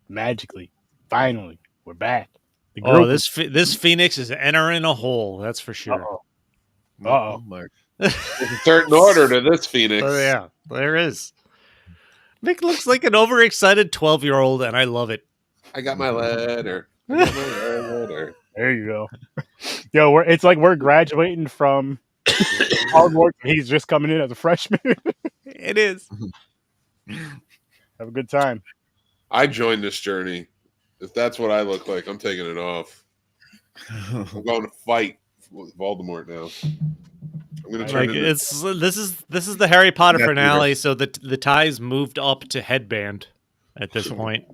magically, finally, we're back. The Oh, group this Phoenix is entering a hole. That's for sure. Uh-oh. There's a certain order to this Phoenix. Oh, yeah, there is. Mick looks like an overexcited 12-year-old, and I love it. I got my letter. I got my letter. There you go. Yo, it's like we're graduating from Hogwarts. He's just coming in as a freshman. It is. Have a good time. I joined this journey. If that's what I look like, I'm taking it off. I'm going to fight with Voldemort now. I'm going to turn Like this is the Harry Potter finale, so the ties moved up to headband at this point.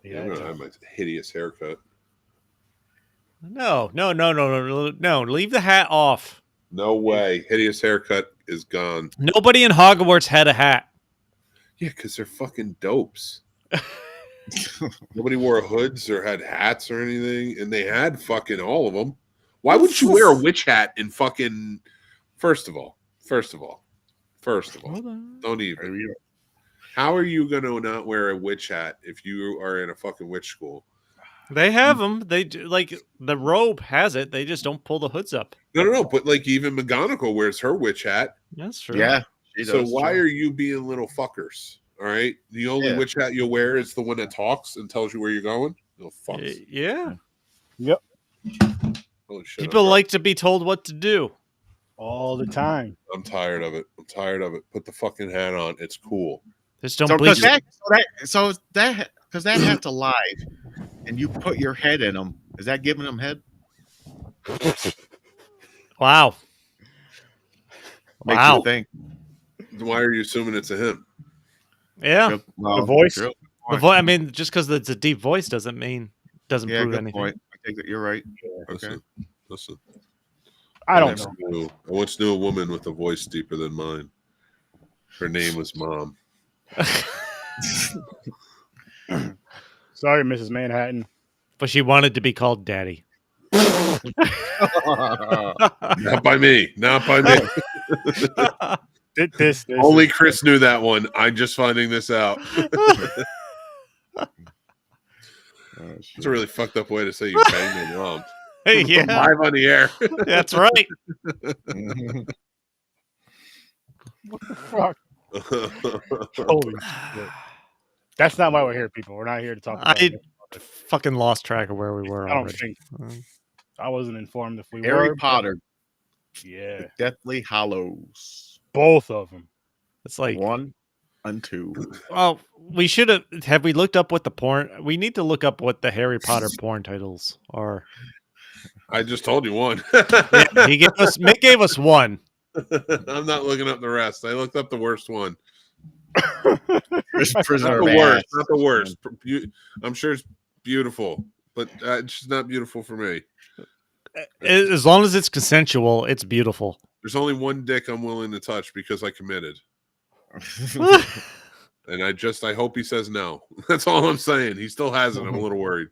Yeah, I'm going to have my hideous haircut. No. Leave the hat off. No way. Hideous haircut is gone. Nobody in Hogwarts had a hat. Yeah, because they're fucking dopes. Nobody wore hoods or had hats or anything, and they had fucking all of them. Why would you wear a witch hat in fucking... First of all, don't even. How are you going to not wear a witch hat if you are in a fucking witch school? They have them. They like the robe has it. They just don't pull the hoods up. No. But like even McGonagall wears her witch hat. That's true. Yeah. So why are you being little fuckers? All right. The only witch hat you'll wear is the one that talks and tells you where you're going. No fucks. Yeah. Yep. Holy shit, People like to be told what to do all the time. I'm tired of it. Put the fucking hat on. It's cool. Just don't bleach. Because that hat's alive, and you put your head in them. Is that giving them head? Wow. Makes you think. Why are you assuming it's a him? Yeah. The voice. I mean, just because it's a deep voice doesn't prove anything. Point. I think that you're right. Listen. I don't know. I once knew a woman with a voice deeper than mine. Her name was Mom. Sorry, Mrs. Manhattan. But she wanted to be called Daddy. Not by me. This Only Chris knew that one. I'm just finding this out. It's a really fucked up way to say you banged your mom. Hey, yeah. Live on the air. That's right. What the fuck? Holy shit. That's not why we're here, people. We're not here to talk about it. Fucking lost track of where we were already. I wasn't informed if we were. Harry Potter. Yeah. Deathly Hallows. Both of them. It's like 1 and 2. Well, we should have we looked up what the porn? We need to look up what the Harry Potter porn titles are. I just told you one. Mick gave us one. I'm not looking up the rest. I looked up the worst one. Prisoner not the worst. I'm sure it's beautiful, but it's just not beautiful for me. As long as it's consensual, it's beautiful. There's only one dick I'm willing to touch because I committed. And I hope he says no. That's all I'm saying. He still hasn't. I'm a little worried.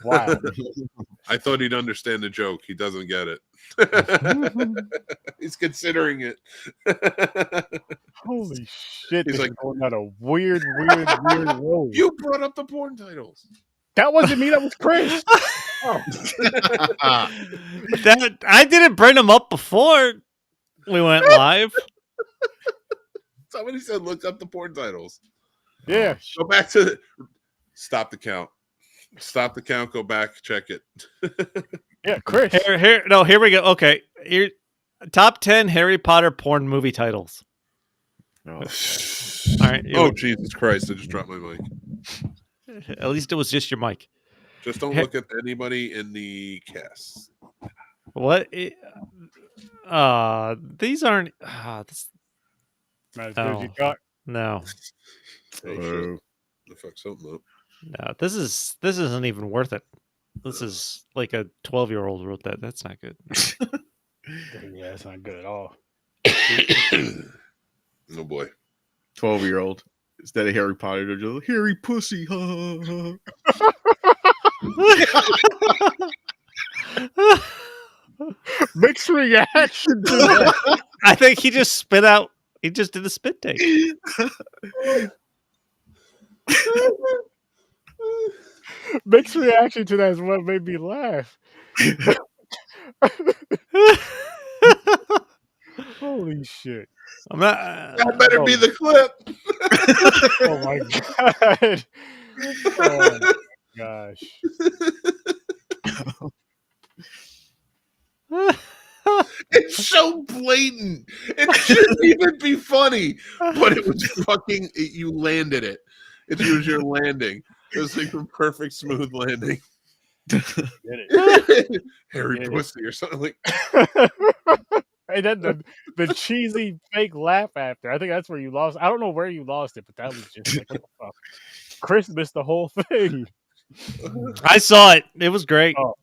Wow. I thought he'd understand the joke. He doesn't get it. He's considering it. Holy shit. He's like going on a weird road. You brought up the porn titles. That wasn't me. That was Chris. Oh. That I didn't bring them up before we went live. Somebody said look up the porn titles. Yeah. Go back to stop the count. Stop the count. Go back. Check it. Yeah, Chris. Here we go. Okay. Here, top 10 Harry Potter porn movie titles. Oh, all right. Oh, Jesus Christ. I just dropped my mic. At least it was just your mic. Just don't look at anybody in the cast. What? These aren't. No. Oh, I fucked something up. No, this isn't even worth it. This is like a 12-year-old wrote that. That's not good. Yeah, it's not good at all. Oh boy. 12-year-old. Instead of Harry Potter, they're just Harry Pussy. Mixed reaction. I think he just spit out. He just did a spit take. Mick's reaction to that is what made me laugh. Holy shit! I'm not. That better be the clip. Oh my god! Oh my gosh! It's so blatant. It shouldn't even be funny, but it was fucking. You landed it. It was your landing. It was like a perfect smooth landing. Harry Pussy or something like. And then the cheesy fake laugh after. I think that's where you lost. I don't know where you lost it, but that was just like, what the fuck? Chris missed the whole thing. I saw it. It was great. Oh.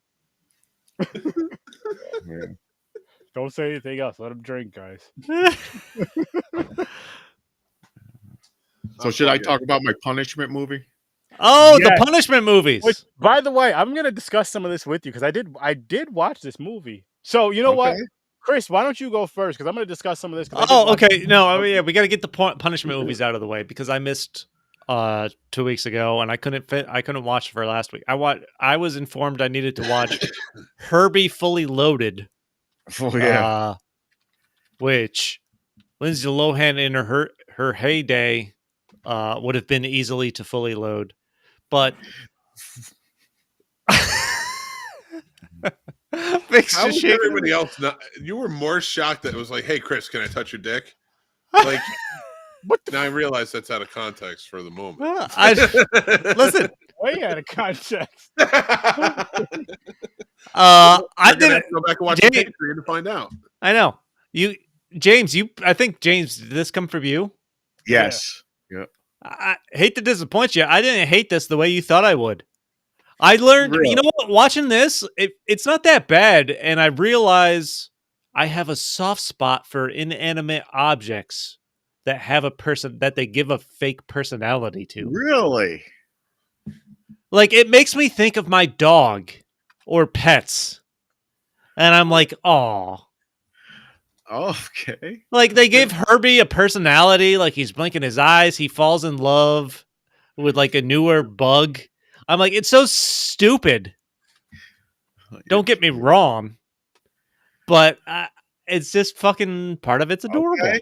Don't say anything else. Let him drink, guys. So should I talk about my punishment movie? Oh, Yes. the punishment movies. Which, by the way, I'm gonna discuss some of this with you because I did watch this movie. So you know what, Chris? Why don't you go first? Because I'm gonna discuss some of this. Oh, okay. No, I mean, yeah, we got to get the punishment movies out of the way because I missed 2 weeks ago and I couldn't watch for last week. I was informed I needed to watch Herbie Fully Loaded. Oh yeah. Which Lindsay Lohan in her heyday would have been easily to fully load, but How was everybody else not? You were more shocked that it was like, "Hey, Chris, can I touch your dick?" Like, what? Now I realize that's out of context for the moment. Listen, way out of context. I didn't go back and watch the Patreon to find out. I know James. I think James. Did this come from you? Yes. Yeah. I hate to disappoint you. I didn't hate this the way you thought I would. I learned, you know what? Watching this, it's not that bad, and I realize I have a soft spot for inanimate objects that have a person that they give a fake personality to. Really? Like it makes me think of my dog or pets, and I'm like, oh. Okay. Like they gave Herbie a personality, like he's blinking his eyes, he falls in love with like a newer bug. I'm like, it's so stupid. Don't get me wrong, but it's just fucking part of it's adorable. Okay.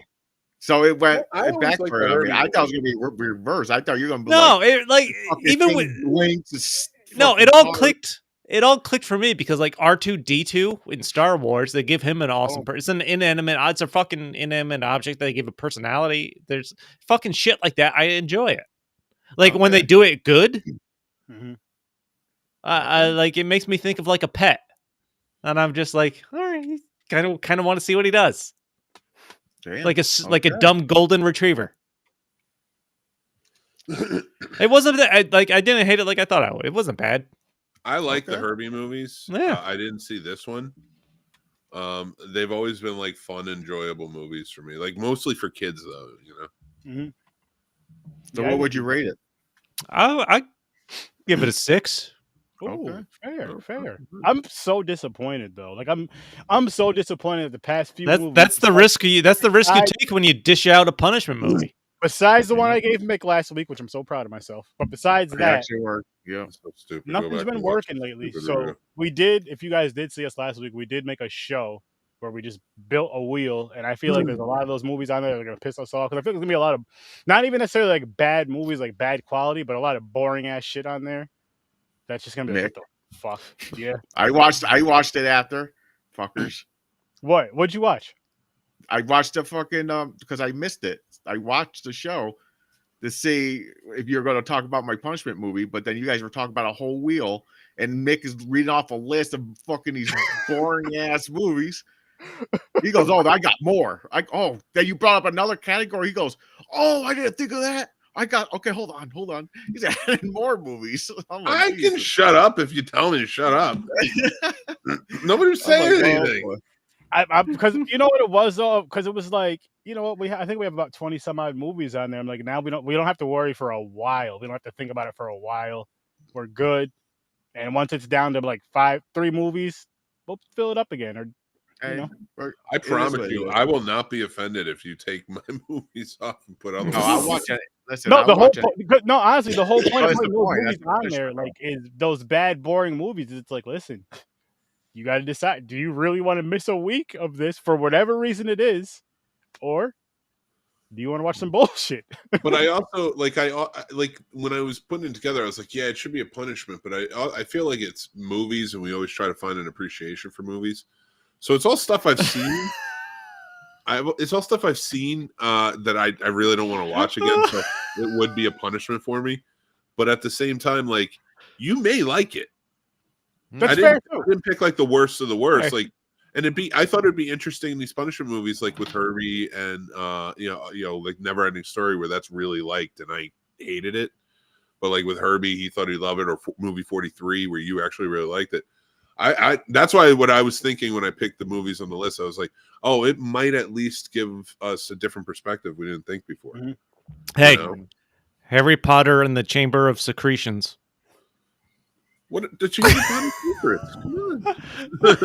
So it went back for it. I mean, I thought it was gonna be reverse. I thought you were gonna be even with links. No, it all clicked. It all clicked for me because like R2-D2 in Star Wars, they give him an awesome person. It's an inanimate. It's a fucking inanimate object. They give a personality. There's fucking shit like that. I enjoy it. Like when they do it good. Mm-hmm. I like it makes me think of like a pet, and I'm just like, all right, kind of want to see what he does. Damn. Like a dumb golden retriever. It wasn't that I didn't hate it like I thought I would. It wasn't bad. I like the Herbie movies. Yeah, I didn't see this one. They've always been like fun, enjoyable movies for me. Like mostly for kids, though. You know. Mm-hmm. So what would you rate it? I give it a 6. Oh, fair. I'm so disappointed though. Like I'm so disappointed at the past few movies. That's the risk you take when you dish out a punishment movie. Besides the one I gave Mick last week, which I'm so proud of myself. But besides that, so stupid. Nothing's been working lately. So we did, if you guys did see us last week, we did make a show where we just built a wheel. And I feel like there's a lot of those movies on there that are going to piss us off. Because I feel like there's going to be a lot of, not even necessarily like bad movies, like bad quality, but a lot of boring ass shit on there. That's just going to be like, what the fuck? Yeah. I watched it after. Fuckers. What'd you watch? I watched the fucking because I missed it. I watched the show to see if you're going to talk about my punishment movie, but then you guys were talking about a whole wheel, and Mick is reading off a list of fucking these boring ass movies. He goes, "Oh, I got more." Then you brought up another category. He goes, "Oh, I didn't think of that. Hold on. He's adding more movies." Like, I can shut up if you tell me to shut up. Nobody was saying anything. Because you know what it was though, because it was like, you know what, I think we have about 20 some odd movies on there. I'm like, now we don't have to worry for a while. We don't have to think about it for a while. We're good. And once it's down to like 3 movies, we'll fill it up again. Or And I promise you, I will not be offended if you take my movies off and put other. No, I watch it. Listen, no, I the whole watch it. no, honestly, the whole point of That's putting the those point. movies That's the on punishment, there, bro. like, is those bad, boring movies. It's like, listen, you got to decide: do you really want to miss a week of this for whatever reason it is, or do you want to watch some bullshit? But I also like when I was putting it together, I was like, yeah, it should be a punishment. But I feel like it's movies, and we always try to find an appreciation for movies. So it's all stuff I've seen. It's all stuff I've seen that I really don't want to watch again. So it would be a punishment for me. But at the same time, like, you may like it. That's fair too. I didn't pick like the worst of the worst. Right. Like, and I thought it'd be interesting in these punishment movies, like with Herbie and like Never Ending Story, where that's really liked and I hated it. But like with Herbie, he thought he'd love it, or movie 43, where you actually really liked it. I that's why what I was thinking when I picked the movies on the list, I was like, oh, it might at least give us a different perspective we didn't think before. Mm-hmm. Hey, Harry Potter and the Chamber of Secretions. What the Chamber of Secrets? Come on.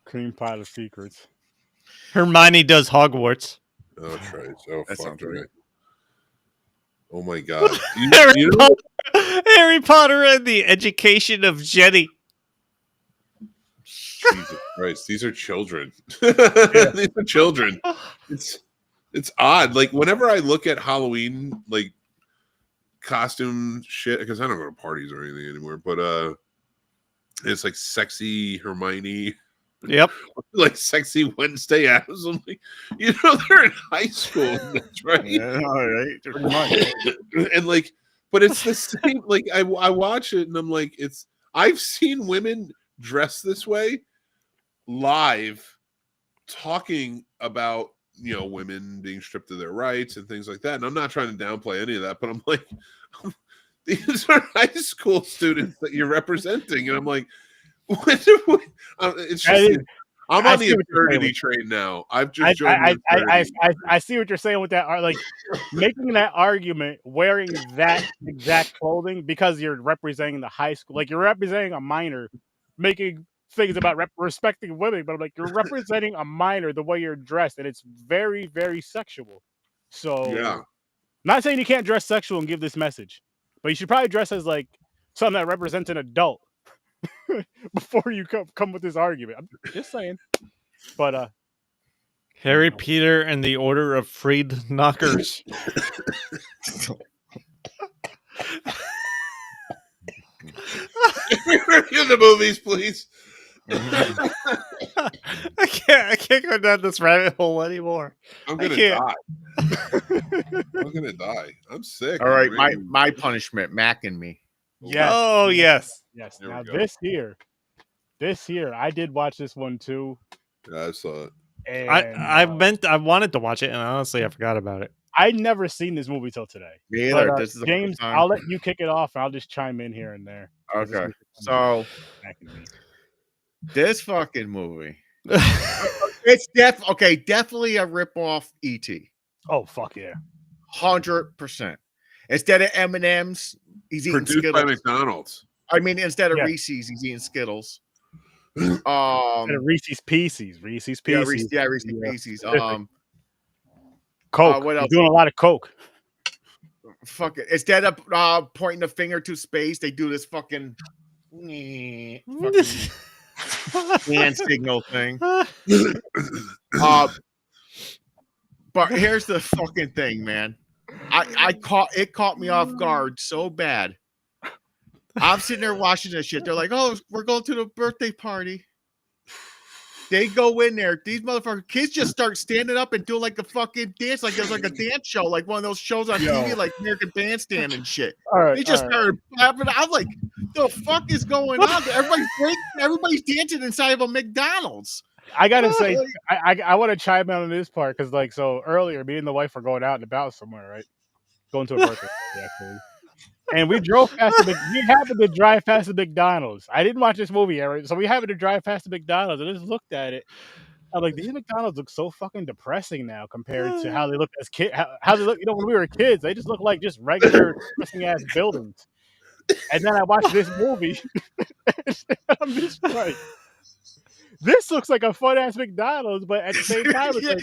Cream pie of secrets. Hermione does Hogwarts. Oh, try. Oh, that sounds right. Oh my God! Harry Potter and the Education of Jenny. Jesus Christ! These are children. These are children. It's odd. Like whenever I look at Halloween, like costume shit, because I don't go to parties or anything anymore. But it's like sexy Hermione. Yep. Like sexy Wednesday Addams. I'm like, they're in high school. That's right. Yeah, all right. And like, but it's the same. Like I watch it and I'm like, I've seen women dress this way live talking about women being stripped of their rights and things like that. And I'm not trying to downplay any of that, but I'm like, these are high school students that you're representing, and I'm like, it's just I'm on the absurdity train now. I've just joined I see what you're saying with that. Like making that argument, wearing that exact clothing because you're representing the high school, like you're representing a minor, making things about respecting women, but I'm like, you're representing a minor the way you're dressed, and it's very, very sexual. So yeah, not saying you can't dress sexual and give this message, but you should probably dress as like something that represents an adult. Before you come with this argument, I'm just saying. But Harry Peter and the Order of Freed Knockers. Review the movies, please. I can't go down this rabbit hole anymore. I'm gonna die. I'm gonna die. I'm sick. All right, my punishment, Mac and Me. Yes. Oh yes. Yes. Now this here, I did watch this one too. Yeah, I saw it. And, I wanted to watch it, and honestly, I forgot about it. I'd never seen this movie till today. Me either. But, this is James, I'll let you kick it off, and I'll just chime in here and there. Okay. So this fucking movie, it's definitely a ripoff E.T. Oh fuck yeah, 100%. Instead of M&Ms, he's eating produced Skittles. by McDonald's. I mean, instead of Reese's, he's eating Skittles. Reese's Pieces. Reese's Pieces. Reese's Pieces. Coke. What else? Doing a lot of Coke. Fuck it. Instead of pointing the finger to space, they do this fucking hand signal thing. But here's the fucking thing, man. It caught me off guard so bad. I'm sitting there watching this shit. They're like, "Oh, we're going to the birthday party." They go in there. These motherfucking kids just start standing up and doing like a fucking dance, like there's like a dance show, like one of those shows on TV, like American Bandstand and shit. They just started clapping. I'm like, "The fuck is going on?" Everybody's dancing inside of a McDonald's. I gotta say, I want to chime in on this part because, like, so earlier, me and the wife were going out and about somewhere, right? Going to a birthday party, actually. And we drove past we happened to drive past the McDonald's. I didn't watch this movie yet, right? So we happened to drive past the McDonald's and just looked at it. I'm like, these McDonald's look so fucking depressing now compared to how they looked as kids. How they look, when we were kids, they just look like just regular depressing ass buildings. And then I watched this movie. I'm just like, this looks like a fun ass McDonald's, but at the same time, it's like,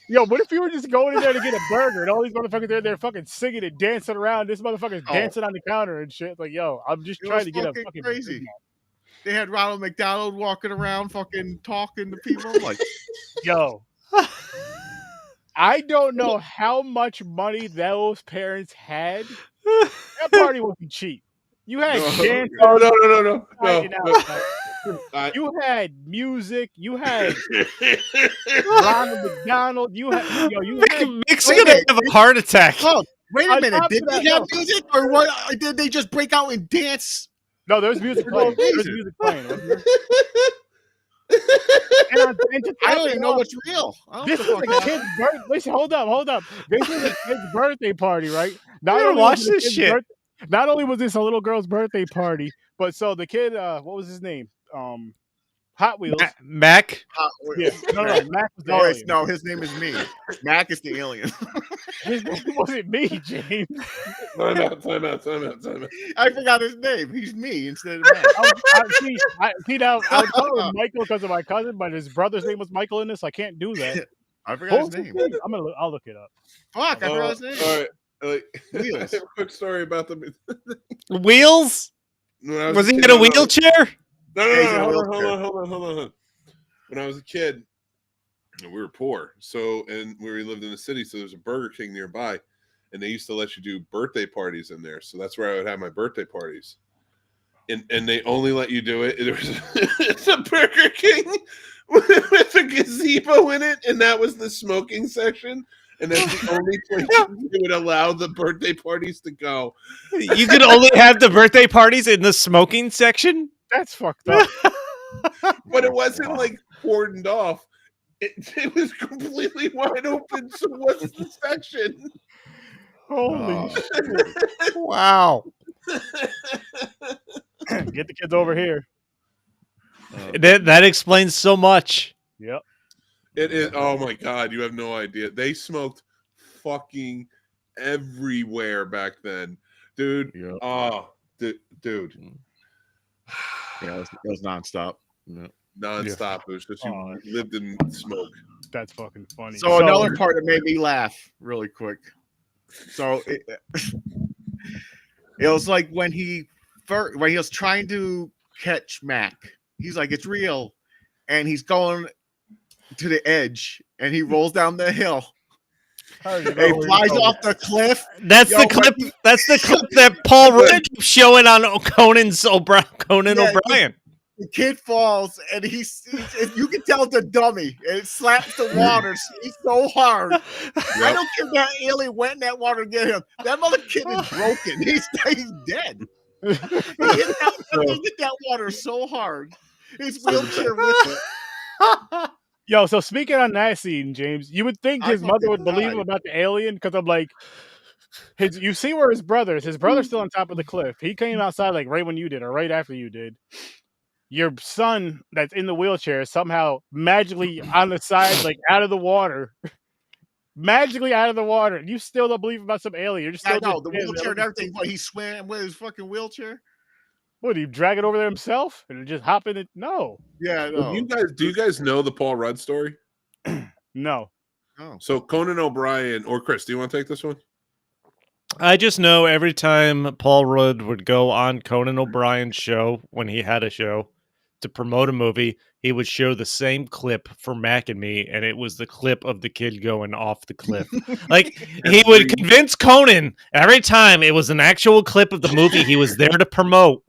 yo, what if you were just going in there to get a burger and all these motherfuckers they're fucking singing and dancing around? This motherfucker's dancing on the counter and shit. Like, yo, I'm just trying to get a fucking crazy. They had Ronald McDonald walking around, fucking talking to people. Like, yo, I don't know how much money those parents had. That party wasn't cheap. You had dancing. No. You had music. You had Ronald McDonald. You had Mick's gonna have a heart attack. Oh, wait a minute. Did they have music, or what? Did they just break out and dance? No, there's music playing. There's music playing. I don't even know what's real. This is a kid's birthday. Listen, hold up. This is a kid's birthday party, right? Watch this shit. Not only was this a little girl's birthday party, but so the kid, what was his name? Hot Wheels. Mac? Yeah. No, Mac was the alien. No, his name is me. Mac is the alien. His name wasn't me, James. Time out. I forgot his name. He's me instead of Mac. I was calling him Michael because of my cousin, but his brother's name was Michael in this. So I can't do that. I forgot his name. I'll look it up. Fuck, I forgot his name. All right. Wheels. I have a quick story about the Wheels? Was he in a wheelchair? No, hold on. When I was a kid, we were poor, and we lived in the city, so there was a Burger King nearby, and they used to let you do birthday parties in there. So that's where I would have my birthday parties, and they only let you do it. It's a Burger King with a gazebo in it, and that was the smoking section. And that's the only place they would allow the birthday parties to go. You could only have the birthday parties in the smoking section? That's fucked up. But it wasn't like cordoned off. It was completely wide open. So what's the section? Holy shit. Wow. Get the kids over here. That explains so much. Yep. It is. Oh my God, you have no idea. They smoked fucking everywhere back then, dude. Yep. Oh, dude. Yeah, it was nonstop. Yeah. Nonstop. It was just you lived in smoke. That's fucking funny. So another part that made me laugh really quick. So it was like when he was trying to catch Mac. He's like, it's real, and he's going to the edge, and he rolls down the hill. And he flies off the cliff. That's the clip. That's the clip that Paul Rudd keeps showing on Conan O'Brien. The kid falls, and you can tell it's a dummy, and it slaps the water. He's so hard. Yep. I don't care if that alien went in that water to get him. That mother kid is broken. He's dead. He hit that water so hard. His wheelchair with it. Yo, so speaking on that scene, James, you would think his mother would believe him about the alien, because I'm like, you see where his brother's still on top of the cliff. He came outside like right when you did, or right after you did. Your son that's in the wheelchair is somehow magically on the side, like out of the water. Magically out of the water. You still don't believe about some alien. You're just still the wheelchair and everything. What, he swam with his fucking wheelchair? What, did he drag it over there himself and just hop in it? No. Yeah, no. Do you guys know the Paul Rudd story? No. Oh. So Conan O'Brien, or Chris, do you want to take this one? I just know every time Paul Rudd would go on Conan O'Brien's show, when he had a show, to promote a movie, he would show the same clip for Mac and me, and it was the clip of the kid going off the cliff. Like, he would convince Conan every time it was an actual clip of the movie he was there to promote.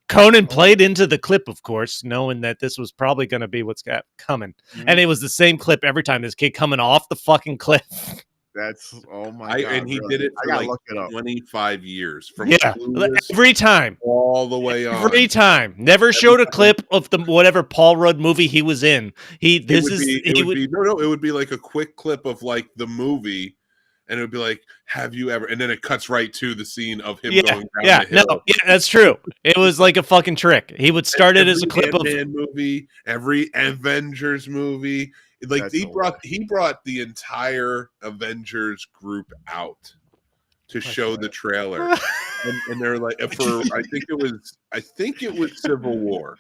Conan played into the clip, of course, knowing that this was probably going to be what's coming. Mm-hmm. And it was the same clip every time, this kid coming off the fucking cliff. That's, oh my God. And he did it for like 25 years. From every time. All the way on. Every time. Never showed a clip of the whatever Paul Rudd movie he was in. It would be like a quick clip of like the movie, and it would be like, have you ever, and then it cuts right to the scene of him going down the hill. Yeah, that's true. It was like a fucking trick. He would start it as a clip of movie, every Avengers movie. Like he brought the entire Avengers group out to show the trailer, and they're like, I think it was Civil War,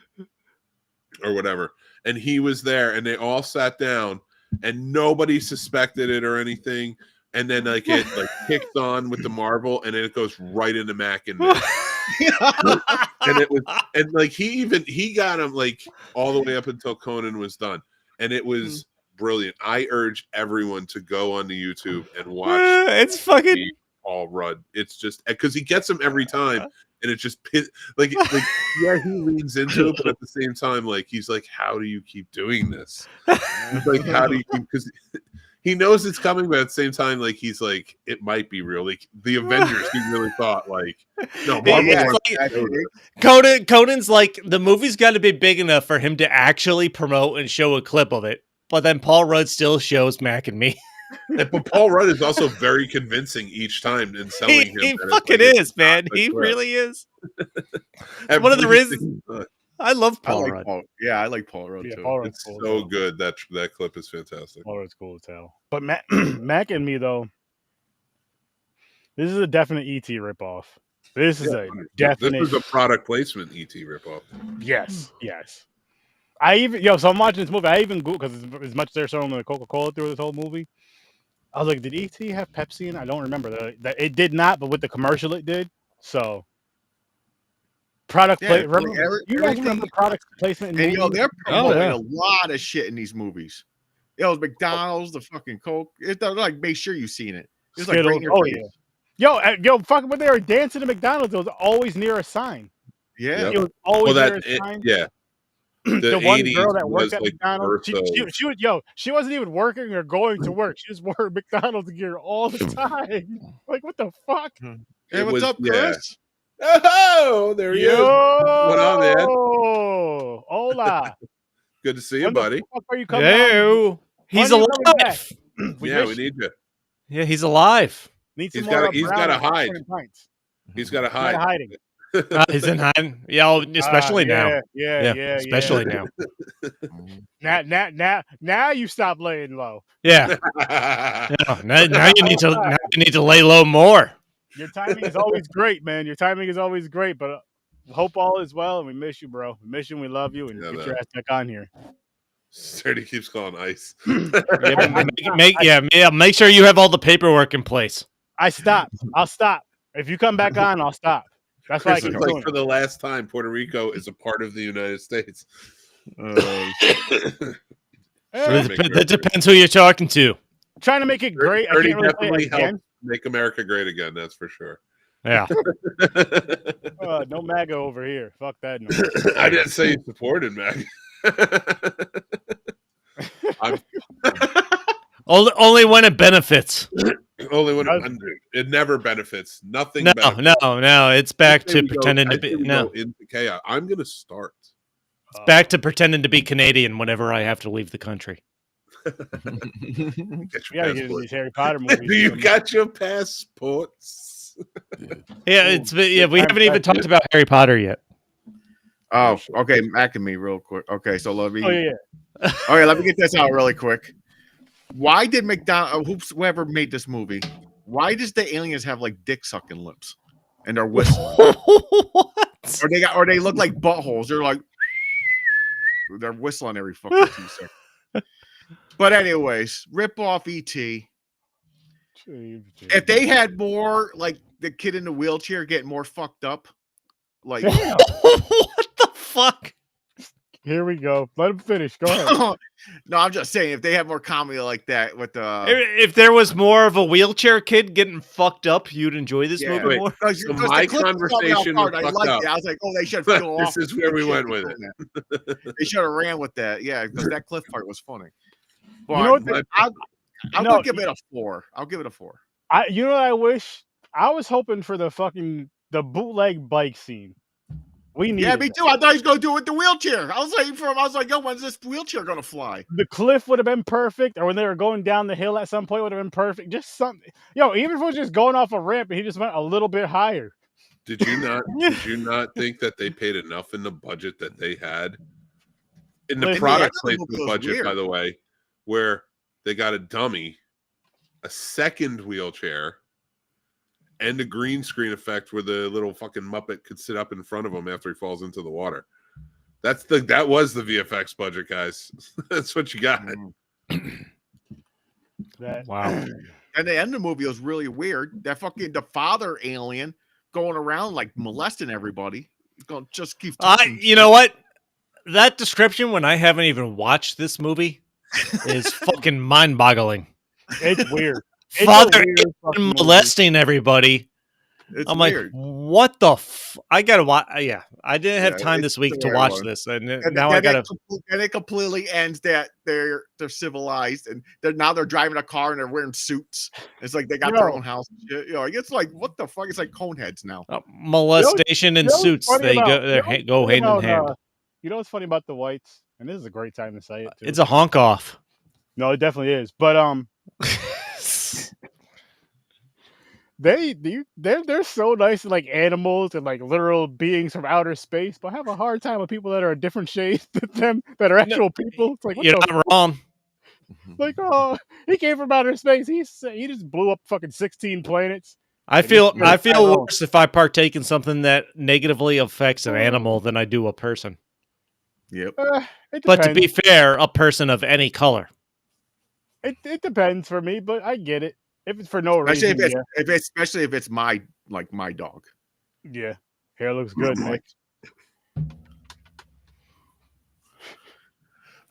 or whatever, and he was there, and they all sat down, and nobody suspected it or anything. And then like it like kicks on with the marble, and then it goes right into Mac and Mick. And it was, and like he got him like all the way up until Conan was done, and it was brilliant. I urge everyone to go on the YouTube and watch. It's fucking Paul Rudd. It's just because he gets them every time, and it just like yeah, he leans into it, but at the same time, like he's like, how do you keep doing this? He's like, how do you keep, because he knows it's coming, but at the same time, like he's like, it might be real. Like the Avengers, he really thought like, no, Conan's like, the movie's got to be big enough for him to actually promote and show a clip of it, but then Paul Rudd still shows Mac and me. But Paul Rudd is also very convincing each time in selling him. He fucking is, man. He really is. One of the reasons I love Paul Rudd. I like Paul Rudd too. Paul Rudd's so good. That clip is fantastic. Paul Rudd's cool as hell. But Mac and me though, this is a definite ET ripoff. This is a definite. This is a product placement ET ripoff. Yes. I even so I'm watching this movie. I even Google because as much they're showing the Coca-Cola through this whole movie. I was like, did ET have Pepsi in it? I don't remember that. It did not, but with the commercial it did. So product placement. You guys remember product placement? And they're promoting a lot of shit in these movies. It was McDonald's, the fucking Coke. It's like make sure you've seen it. It's like right in your face. Yo, fucking when they were dancing to McDonald's, it was always near a sign. Yeah, it was always near a sign. Yeah. The one girl that worked at McDonald's, she wasn't even working or going to work. She just wore McDonald's gear all the time. Like, what the fuck? Hey, what's up, Chris? Oh, there he is. What on, man? Hola. Good to see you, buddy. Are you coming? He's alive. We need you. Yeah, he's alive. He's got to hide. He's got to hide. Hiding. He's in hiding. Yeah, especially now. Yeah. Especially now. Now you stop laying low. Yeah. Now you need to lay low more. Your timing is always great, man. Your timing is always great, but hope all is well, and we miss you, bro. We miss you, and we love you, and get your ass back on here. Sturdy keeps calling ice. Make sure you have all the paperwork in place. I'll stop. If you come back on, I'll stop. That's why I keep doing for the last time, Puerto Rico is a part of the United States. That depends who you're talking to. Trying to make it great. I can't really definitely help make America great again. That's for sure. Yeah. No MAGA over here. Fuck that. No. I didn't say you supported MAGA. Only when it benefits. Only when it never benefits. Nothing. No. It's back to pretending to be into chaos. I'm gonna start. It's back to pretending to be Canadian whenever I have to leave the country. You gotta get these Harry Potter movies. Do you got your passports? We haven't even talked about Harry Potter yet. Oh, okay. Mac and me real quick. Okay, so let me. Oh yeah. Okay, let me get this out really quick. Why did whoever made this movie? Why does the aliens have like dick sucking lips and they're whistling? What? Or they look like buttholes. They're like they're whistling every fucking 2 seconds. But anyways, rip off ET. If they had more like the kid in the wheelchair getting more fucked up, like what the fuck? Here we go. Let him finish. Go ahead. No, I'm just saying if they had more comedy like that with the if there was more of a wheelchair kid getting fucked up, you'd enjoy this movie more. So my conversation was I liked it. I was like, oh, they should feel off. This is where we went with it. They should have ran with that. Yeah, because that cliff part was funny. But you know what? I'm gonna give it a 4. I'll give it a 4. You know what I wish? I was hoping for the bootleg bike scene. We need. Yeah, me too. I thought he was gonna do it with the wheelchair. I was waiting for him. I was like, yo, when's this wheelchair gonna fly? The cliff would have been perfect, or when they were going down the hill at some point would have been perfect. Just something. Even if it was just going off a ramp and he just went a little bit higher. Did you not think that they paid enough in the budget that they had? In the product placement budget, by the way, where they got a dummy, a second wheelchair, and a green screen effect where the little fucking Muppet could sit up in front of him after he falls into the water. That was the VFX budget, guys. That's what you got. Wow. And the end of the movie was really weird. That fucking the father alien going around like molesting everybody. He's gonna just keep touching. You know what? That description, when I haven't even watched this movie, is fucking mind-boggling. It's weird. Father molesting everybody. It's I'm weird. like, what the? I gotta watch. Yeah, I didn't have time this week to watch this, and now I gotta. And it completely ends that they're civilized, and they're driving a car and they're wearing suits. It's like they got their own house. You know, it's like what the fuck? It's like Coneheads now. Molestation and suits. They go hand in hand. You know what's funny about the whites? And this is a great time to say it too. It's a honk off. No, it definitely is. But they're so nice and like animals and like literal beings from outer space, but I have a hard time with people that are a different shade than them that are actual people. It's like, you're not wrong. Like, oh, he came from outer space. He just blew up fucking 16 planets. I feel worse if I partake in something that negatively affects an animal than I do a person. Yep. But to be fair, a person of any color. It depends for me, but I get it. If it's for no reason, especially if it's my dog. Yeah, hair looks good, Mick.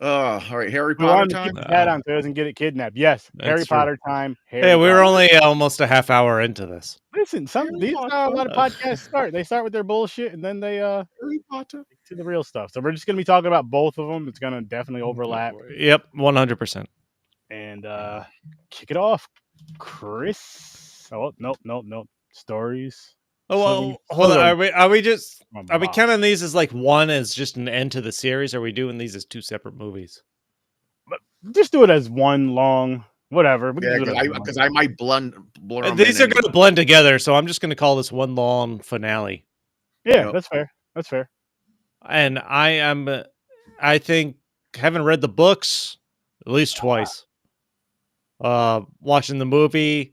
All right, Harry Potter time. Hat on so he doesn't get it kidnapped. Yes, Harry Potter time. Hey, we were only almost a half hour into this. Listen, these a lot of podcasts start. They start with their bullshit and then they Harry Potter to the real stuff. So we're just gonna be talking about both of them. It's gonna definitely overlap. Yep, 100%. And kick it off, Chris. Oh, nope. Stories. Oh, well, hold on. Are we counting these as like one as just an end to the series? Or are we doing these as two separate movies? But just do it as one long, whatever. Because I might blur them. These are going to blend together, so I'm just going to call this one long finale. Yeah, that's fair. That's fair. And I think, having read the books at least twice, watching the movie,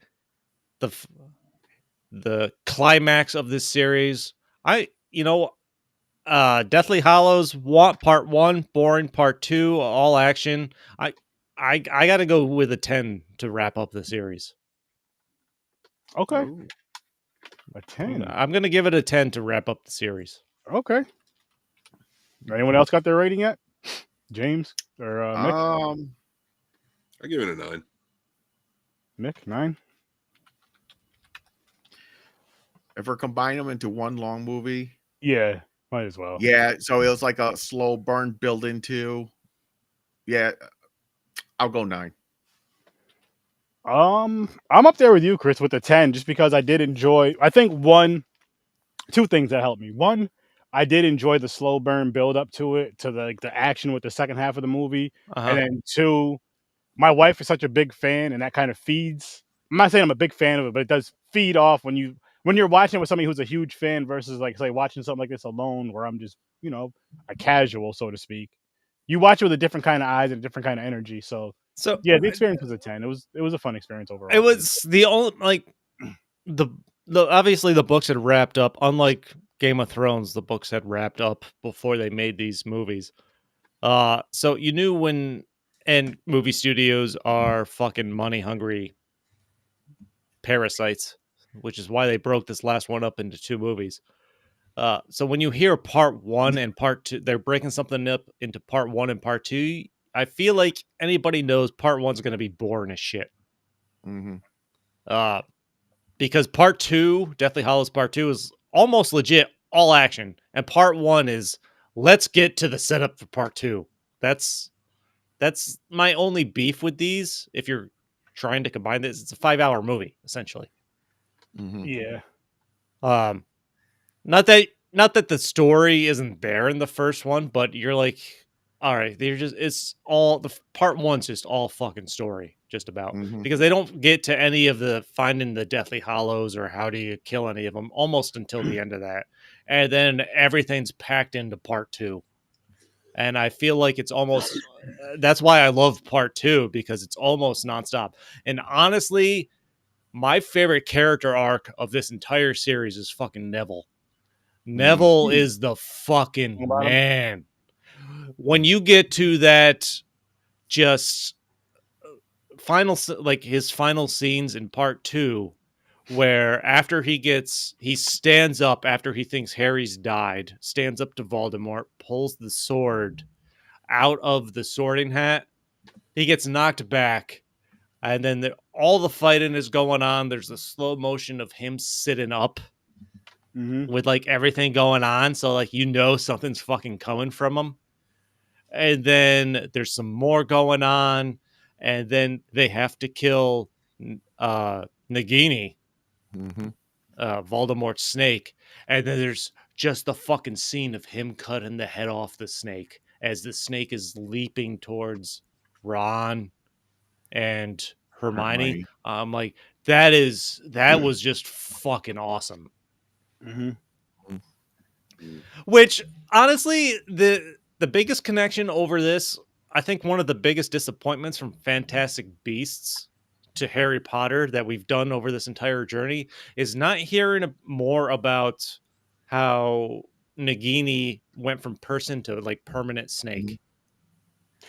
the climax of this series, Deathly Hallows, part 1, boring, part 2, all action. I got to go with a 10 to wrap up the series. Okay. Ooh. A 10. I'm going to give it a 10 to wrap up the series. Okay. Anyone else got their rating yet? James or Mick? I give it a 9. Mick, 9. If we're combining them into one long movie, yeah, might as well. Yeah, so it was like a slow burn build into. Yeah, I'll go 9. I'm up there with you, Chris, with the 10, just because I did enjoy. I think two things that helped me. One, I did enjoy the slow burn build up to it, to the action with the second half of the movie, and then 2, my wife is such a big fan, and that kind of feeds. I'm not saying I'm a big fan of it, but it does feed off when you're watching it with somebody who's a huge fan versus like say watching something like this alone, where I'm just a casual, so to speak. You watch it with a different kind of eyes and a different kind of energy. So yeah, the experience was a 10. It was a fun experience overall. It was the only the obviously the books had wrapped up. Unlike Game of Thrones, the books had wrapped up before they made these movies. So you knew and movie studios are fucking money hungry parasites, which is why they broke this last one up into 2 movies. So when you hear part 1 and part 2, they're breaking something up into part 1 and part 2. I feel like anybody knows part 1's going to be boring as shit. Mm-hmm. Because part 2, Deathly Hallows part 2, is almost legit all action, and part 1 is let's get to the setup for part 2. That's my only beef with these. If you're trying to combine this, it's a 5-hour movie essentially. Mm-hmm. Yeah. Not that the story isn't there in the first one, but you're like, all right, it's all the part 1's just all fucking story, just about, because they don't get to any of the finding the Deathly Hallows or how do you kill any of them almost until the end of that, and then everything's packed into part 2. And I feel like it's almost that's why I love part 2, because it's almost nonstop. And honestly, my favorite character arc of this entire series is fucking Neville. Neville is the fucking man. when you get to that, just his final scenes in part 2, where after he stands up after he thinks Harry's died, stands up to Voldemort, pulls the sword out of the sorting hat, he gets knocked back, and then all the fighting is going on. There's the slow motion of him sitting up with like everything going on, so like something's fucking coming from him. And then there's some more going on, and then they have to kill Nagini, Voldemort's snake, and then there's just the fucking scene of him cutting the head off the snake as the snake is leaping towards Ron and Hermione. I'm like, that was just fucking awesome. Which honestly, the biggest connection over this, I think one of the biggest disappointments from Fantastic Beasts to Harry Potter that we've done over this entire journey is not hearing more about how Nagini went from person to like permanent snake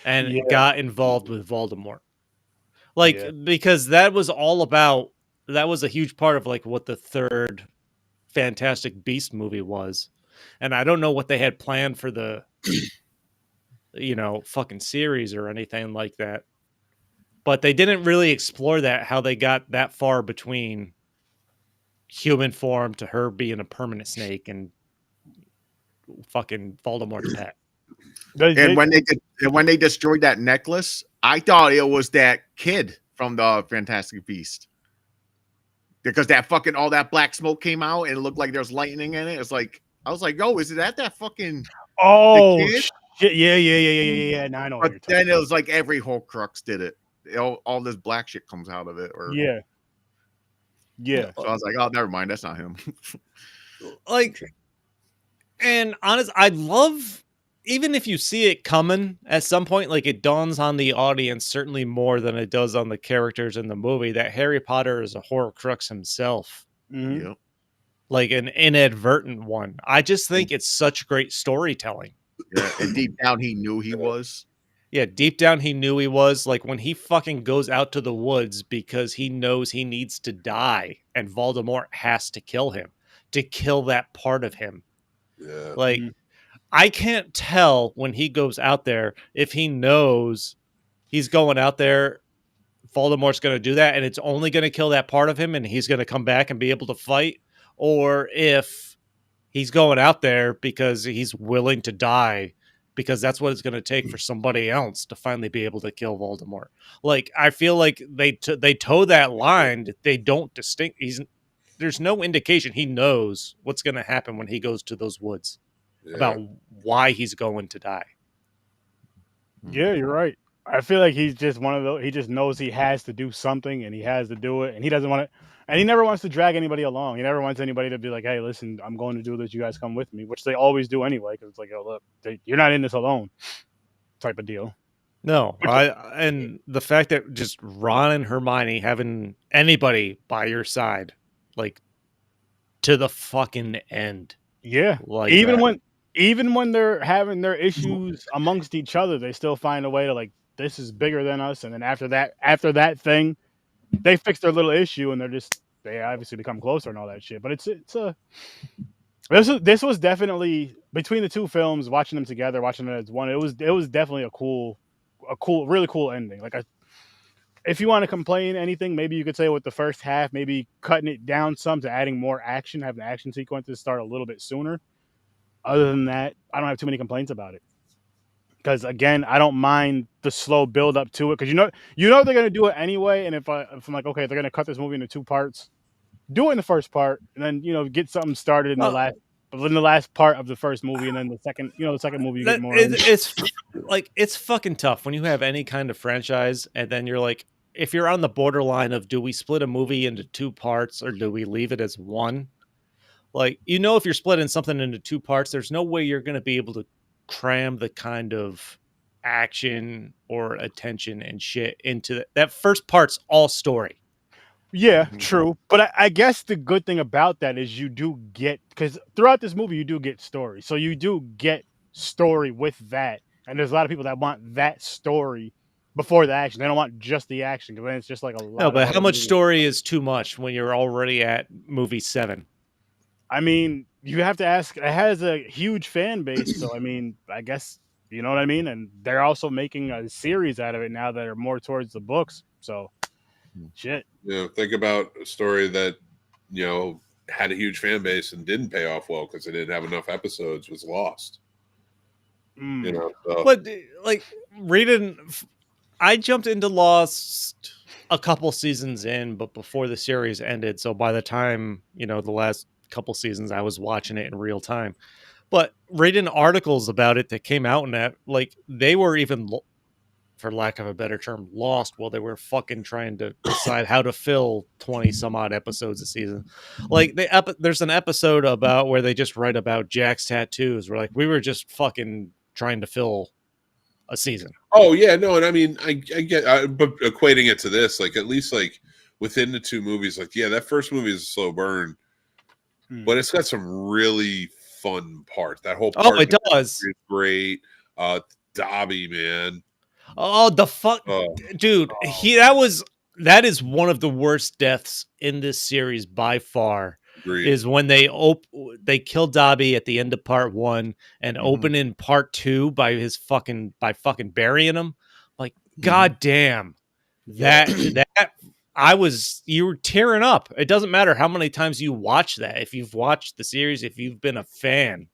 and got involved with Voldemort. Because that was a huge part of like what the third Fantastic Beast movie was. And I don't know what they had planned for the fucking series or anything like that. But they didn't really explore that, how they got that far between human form to her being a permanent snake and fucking Voldemort's pet. And when they destroyed that necklace, I thought it was that kid from the Fantastic Beast. Because all that black smoke came out and it looked like there's lightning in it. It's like, I was like, oh, is it that fucking shit? Yeah. Now I know. But then it was like every Horcrux did it. All this black shit comes out of it. Yeah. So I was like, oh, never mind. That's not him. And honest, I love, even if you see it coming at some point, like it dawns on the audience certainly more than it does on the characters in the movie that Harry Potter is a Horcrux himself. Yeah. Like an inadvertent one. I just think it's such great storytelling. Yeah, and deep down he knew he was. Yeah, deep down he knew he was. Like when he fucking goes out to the woods because he knows he needs to die and Voldemort has to kill him to kill that part of him. Yeah. Like I can't tell when he goes out there if he knows he's going out there, Voldemort's going to do that and it's only going to kill that part of him and he's going to come back and be able to fight, or if he's going out there because he's willing to die because that's what it's going to take for somebody else to finally be able to kill Voldemort. Like, I feel like they toe that line. They don't there's no indication he knows what's going to happen when he goes to those woods about why he's going to die. Yeah, you're right. I feel like he's just one of those. He just knows he has to do something and he has to do it, and he doesn't want to. And he never wants to drag anybody along. He never wants anybody to be like, "Hey, listen, I'm going to do this. You guys come with me," which they always do anyway. Because it's like, "Oh, look, you're not in this alone," type of deal. No, and the fact that just Ron and Hermione having anybody by your side, like to the fucking end. Yeah, like even when they're having their issues amongst each other, they still find a way to like, this is bigger than us. And then after that thing, they fix their little issue and they obviously become closer and all that shit. But this was definitely, between the two films, watching them together, watching them as one, it was definitely a really cool ending. Like, if you want to complain anything, maybe you could say with the first half, maybe cutting it down some to adding more action, having the action sequences start a little bit sooner. Other than that, I don't have too many complaints about it. Because again, I don't mind the slow build up to it. Because you know they're gonna do it anyway. And if I'm like, okay, they're gonna cut this movie into 2 parts, do it in the first part, and then get something started in the last part of the first movie, and then the second movie you get more. It's fucking tough when you have any kind of franchise, and then you're like, if you're on the borderline of do we split a movie into 2 parts or do we leave it as one? Like, if you're splitting something into 2 parts, there's no way you're going to be able to cram the kind of action or attention and shit into that first part's all story. Yeah, true. But I guess the good thing about that is you do get, because throughout this movie, you do get story. So you do get story with that. And there's a lot of people that want that story before the action. They don't want just the action because then it's just like a lot. No, but of how much movies. story is too much when you're already at movie 7? I mean, you have to ask. It has a huge fan base, so I mean, I guess you know what I mean. And they're also making a series out of it now that are more towards the books. So, shit. Think about a story that had a huge fan base and didn't pay off well because it didn't have enough episodes. Was Lost. So. But like reading, I jumped into Lost a couple seasons in, but before the series ended. So by the time the last couple seasons, I was watching it in real time. But reading articles about it that came out in that, like they were even, for lack of a better term, lost while they were fucking trying to decide how to fill 20 some odd episodes a season. Like there's an episode about where they just write about Jack's tattoos. We're like, we were just fucking trying to fill a season. Oh yeah, no, and I mean, I get, but equating it to this, like at least like within the two movies, like that first movie is a slow burn, but it's got some really fun parts. That whole part it does. Is great. Dobby, man. Oh, the fuck, dude. That is one of the worst deaths in this series by far. Agreed. Is when they kill Dobby at the end of part 1 and open in part 2 by fucking burying him. Like, god damn. You were tearing up. It doesn't matter how many times you watch that. If you've watched the series, if you've been a fan,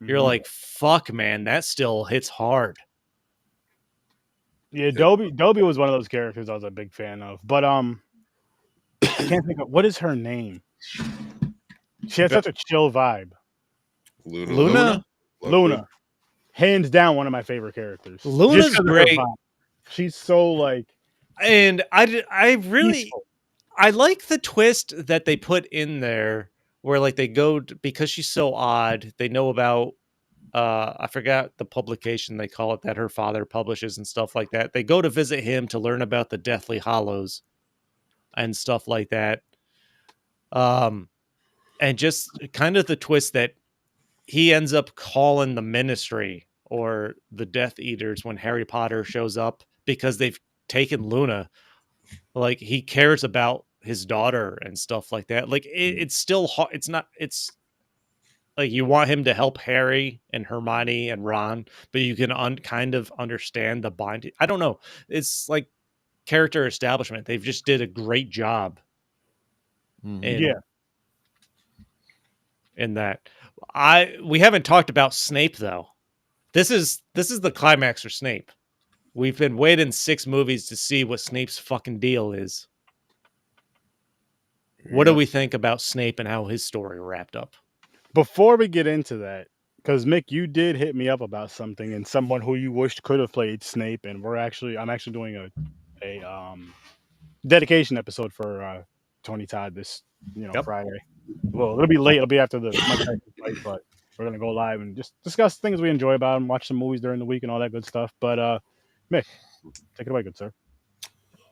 you're like, fuck, man, that still hits hard. Yeah, Dobby was one of those characters I was a big fan of. But I can't think of what is her name. She has such a chill vibe. Luna? Hands down one of my favorite characters. Luna's great. She's so like, and I really peaceful. I like the twist that they put in there where like they go because she's so odd. They know about I forgot the publication they call it that her father publishes and stuff like that. They go to visit him to learn about the Deathly Hallows and stuff like that. And just kind of the twist that he ends up calling the Ministry or the Death Eaters when Harry Potter shows up because they've taken Luna. Like he cares about his daughter and stuff like that. Like it's still hard. It's like you want him to help Harry and Hermione and Ron, but you can kind of understand the binding. I don't know. It's like character establishment. They've just did a great job. In that. We haven't talked about Snape though. This is the climax for Snape. We've been waiting 6 movies to see what Snape's fucking deal is. What do we think about Snape and how his story wrapped up? Before we get into that, because Mick, you did hit me up about something and someone who you wished could have played Snape, and I'm actually doing a dedication episode for Tony Todd this Friday. Well, it'll be late. It'll be after the fight, but we're gonna go live and just discuss things we enjoy about him, watch some movies during the week, and all that good stuff. But Mick, take it away, good sir.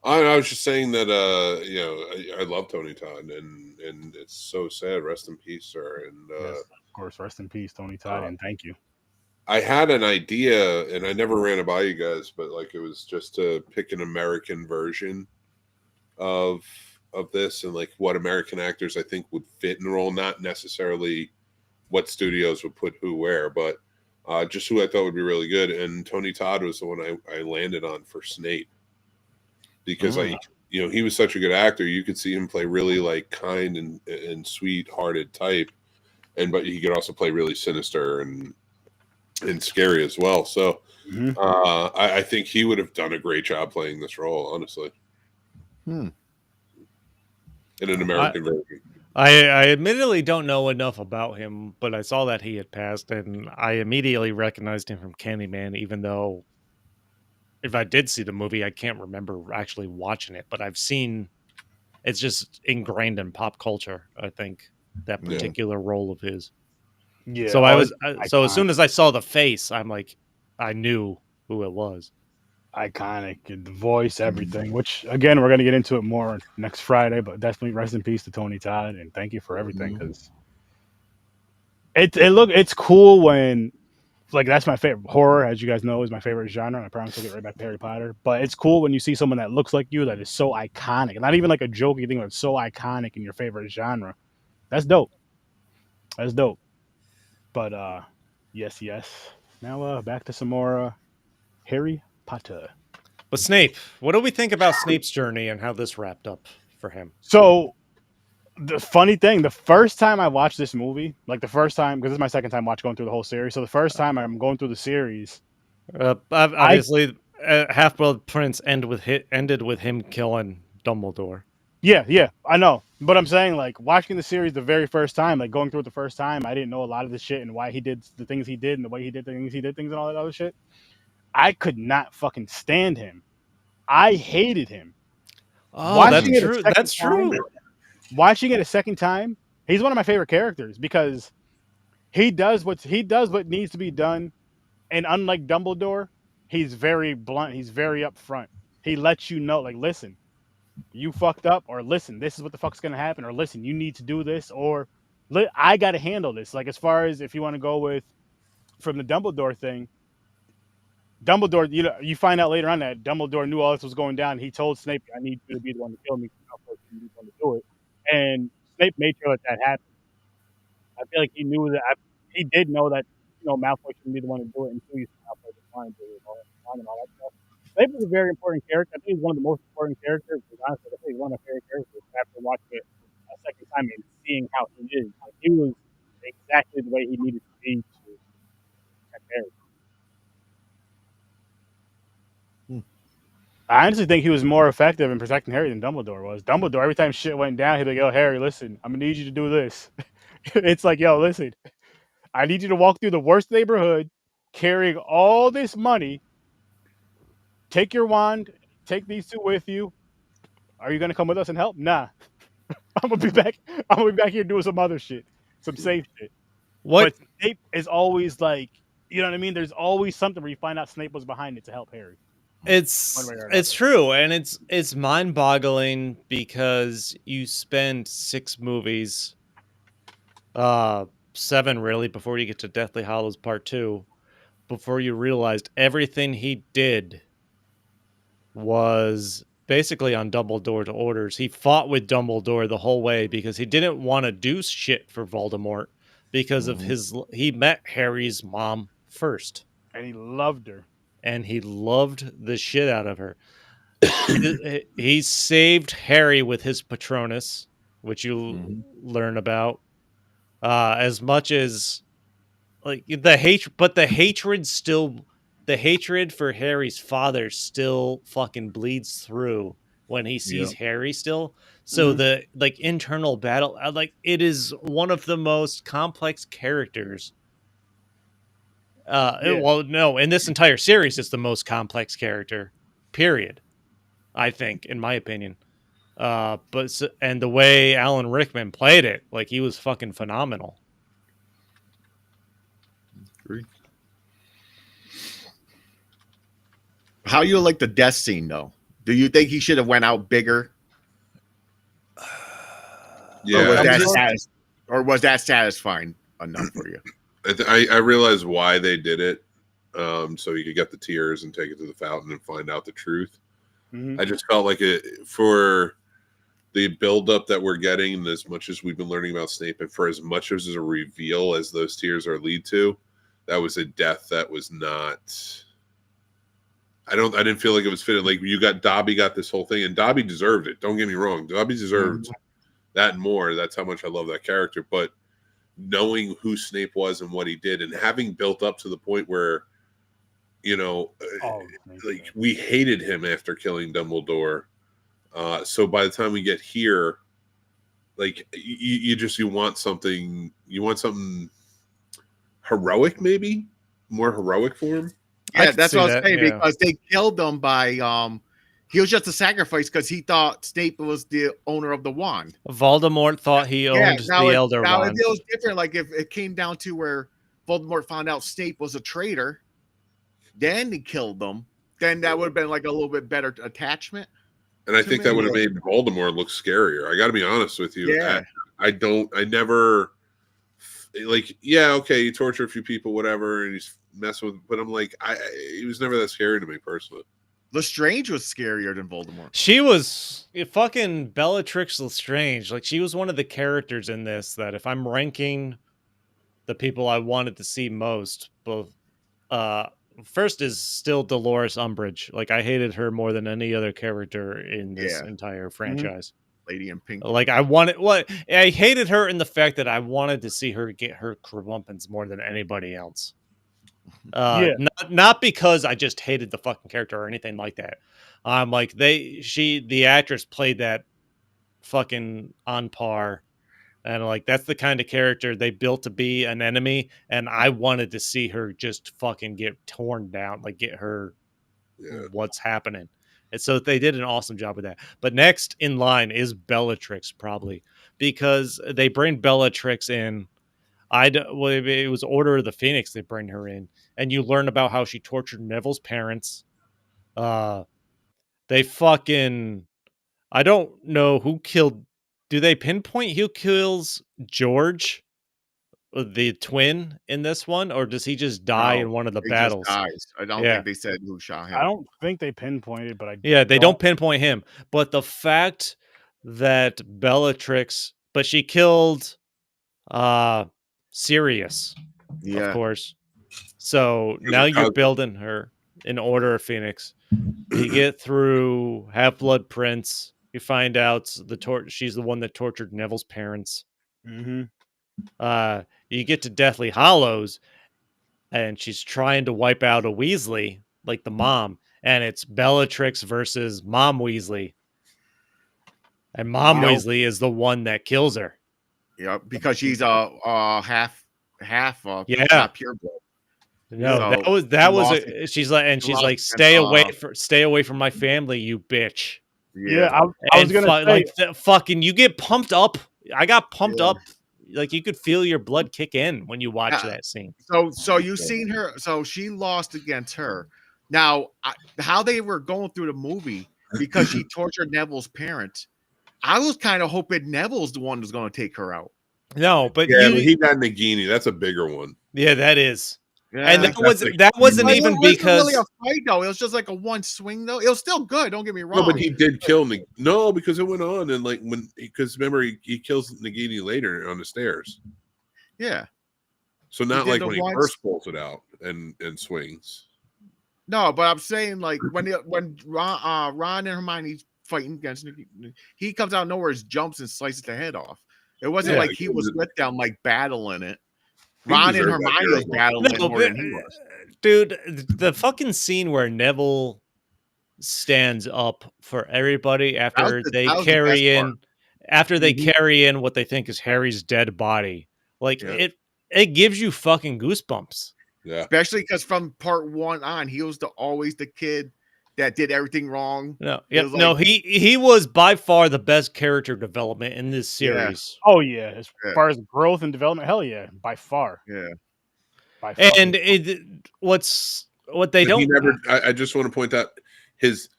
I was just saying that I love Tony Todd, and it's so sad. Rest in peace, sir. And yes, of course, rest in peace, Tony Todd, and thank you. I had an idea, and I never ran it by you guys, but like it was just to pick an American version of this, and like what American actors I think would fit in the role, not necessarily what studios would put who where, but just who I thought would be really good. And Tony Todd was the one I landed on for Snape. Because he was such a good actor. You could see him play really like kind and sweet-hearted type, but he could also play really sinister and scary as well. So I think he would have done a great job playing this role, honestly. In an American version. I admittedly don't know enough about him, but I saw that he had passed, and I immediately recognized him from Candyman, even though if I did see the movie, I can't remember actually watching it, but I've seen it's just ingrained in pop culture, I think, that particular role of his. Yeah. So as soon as I saw the face, I'm like, I knew who it was. Iconic, the voice, everything, which again, we're going to get into it more next Friday, but definitely rest in peace to Tony Todd. And thank you for everything. Because it's cool when like that's my favorite. Horror, as you guys know, is my favorite genre. And I promise I'll get right back to Harry Potter. But it's cool when you see someone that looks like you that is so iconic, not even like a jokey thing, but so iconic in your favorite genre. That's dope. That's dope. But yes, yes. Now back to some more Harry Potter. But Snape, what do we think about Snape's journey and how this wrapped up for him? So the funny thing, the first time I watched this movie, like the first time, because this is my second time going through the whole series. So the first time I'm going through the series, Obviously, Half-Blood Prince ended with him killing Dumbledore. yeah, I know. But I'm saying, like, watching the series the very first time, like going through it the first time, I didn't know a lot of this shit and why he did the things he did and the way he did things, and all that other shit. I could not fucking stand him. I hated him. Oh, Watching that's it a true. second That's time, true. Watching it a second time, he's one of my favorite characters because he does what needs to be done. And unlike Dumbledore, he's very blunt. He's very upfront. He lets you know, like, listen, you fucked up, or listen, this is what the fuck's gonna happen, or listen, you need to do this, or I got to handle this. Like, as far as if you want to go with from the Dumbledore thing, Dumbledore, you find out later on that Dumbledore knew all this was going down. He told Snape, "I need you to be the one to kill me. You need one to do it," and Snape made sure that happened. I feel like he knew that. He did know that Malfoy shouldn't be the one to do it until you see Malfoy decline to it and all that stuff. Snape is a very important character. I think he's one of the most important characters. Because honestly, I think he's one of my favorite characters after watching it a second time and seeing how he is. Like, he was exactly the way he needed to be to protect Harry. I honestly think he was more effective in protecting Harry than Dumbledore was. Dumbledore, every time shit went down, he'd be like, "Yo, Harry, listen, I'm gonna need you to do this." It's like, "Yo, listen, I need you to walk through the worst neighborhood, carrying all this money. Take your wand, take these two with you. Are you gonna come with us and help? Nah, I'm gonna be back. I'm gonna be back here doing some other shit, some safe shit." What? But Snape is always like, you know what I mean? There's always something where you find out Snape was behind it to help Harry. It's true, and it's mind-boggling because you spend 6 movies, 7 really, before you get to Deathly Hallows Part 2, before you realized everything he did was basically on Dumbledore's orders. He fought with Dumbledore the whole way because he didn't want to do shit for Voldemort because of he met Harry's mom first. And he loved her. And he loved the shit out of her. He saved Harry with his Patronus, which you learn about. As much as like the hatred, but the hatred for Harry's father still fucking bleeds through when he sees Harry still. So the like internal battle, like it is one of the most complex characters. Well, no, in this entire series, it's the most complex character, period. I think, in my opinion. And the way Alan Rickman played it, like he was fucking phenomenal. Agree. How you like the death scene though? Do you think he should have went out bigger? Yeah, or was that satisfying enough for you? I realized why they did it, so you could get the tears and take it to the fountain and find out the truth. I just felt like for the buildup that we're getting, and as much as we've been learning about Snape, and for as much as a reveal as those tears are lead to, that was a death that was not. I didn't feel like it was fitting. Like Dobby got this whole thing, and Dobby deserved it. Don't get me wrong, Dobby deserved that and more. That's how much I love that character. But knowing who Snape was and what he did, and having built up to the point where, like we hated him after killing Dumbledore. So by the time we get here, like you want something heroic, maybe more heroic for him. Yeah, that's what I was saying, because they killed him by he was just a sacrifice because he thought Snape was the owner of the wand. Voldemort thought he owned the Elder Wand. It was different. Like if it came down to where Voldemort found out Snape was a traitor, then he killed them. Then that would have been like a little bit better attachment. And I think that would have made Voldemort look scarier. I got to be honest with you. Yeah. I never like, yeah, okay, you torture a few people, whatever, and he's messing with. But I'm like, he was never that scary to me personally. Lestrange was scarier than Voldemort. She was fucking Bellatrix Lestrange. Like, she was one of the characters in this that if I'm ranking the people I wanted to see most, both first is still Dolores Umbridge. Like, I hated her more than any other character in this entire franchise. Lady in Pink. Like, I hated her in the fact that I wanted to see her get her comeuppance more than anybody else. Not because I just hated the fucking character or anything like that. Like, the actress played that fucking on par, and like, that's the kind of character they built to be an enemy, and I wanted to see her just fucking get torn down, like, get her what's happening. And so they did an awesome job with that. But next in line is Bellatrix, probably, because they bring Bellatrix in. It was Order of the Phoenix. They bring her in, and you learn about how she tortured Neville's parents. They fucking, I don't know who killed. Do they pinpoint who kills George, the twin, in this one, or does he just die in one of the battles? Just dies. I don't think they said who shot him. I don't think they pinpointed, but they don't pinpoint him. But the fact that Bellatrix, but she killed Sirius, of course. So now you're building her in Order of Phoenix. You get through Half-Blood Prince. You find out she's the one that tortured Neville's parents. Mm-hmm. You get to Deathly Hallows, and she's trying to wipe out a Weasley, like the mom, and it's Bellatrix versus Mom Weasley. And Mom Weasley is the one that kills her. Yeah, because she's half not pure blood. No, so that was she's like stay away from my family, you bitch. Yeah, I was gonna say, fucking, you get pumped up. I got pumped up. Like, you could feel your blood kick in when you watch that scene. So you seen her. So she lost against her. Now, how they were going through the movie, because she tortured Neville's parents, I was kind of hoping Neville's the one who's going to take her out. No, but he got Nagini. That's a bigger one. Yeah, that is. Yeah. And that wasn't even because really a fight though. It was just like a one swing though. It was still good. Don't get me wrong. No, but he did kill No, because it went on, and like because remember he kills Nagini later on the stairs. Yeah. So not like when he first pulls it out and swings. No, but I'm saying like when Ron and Hermione fighting against Nagini, he comes out of nowhere, jumps and slices the head off. It wasn't like he was with them like battling it. Ron and Hermione was battling more than he was. Dude, the fucking scene where Neville stands up for everybody after they carry in what they think is Harry's dead body. Like, it gives you fucking goosebumps. Yeah. Especially because from part 1 on, he was always the kid that did everything wrong. He was by far the best character development in this series. Yeah. Oh yeah, as far as growth and development, hell yeah, by far. Yeah. And what they don't. He never. I just want to point out his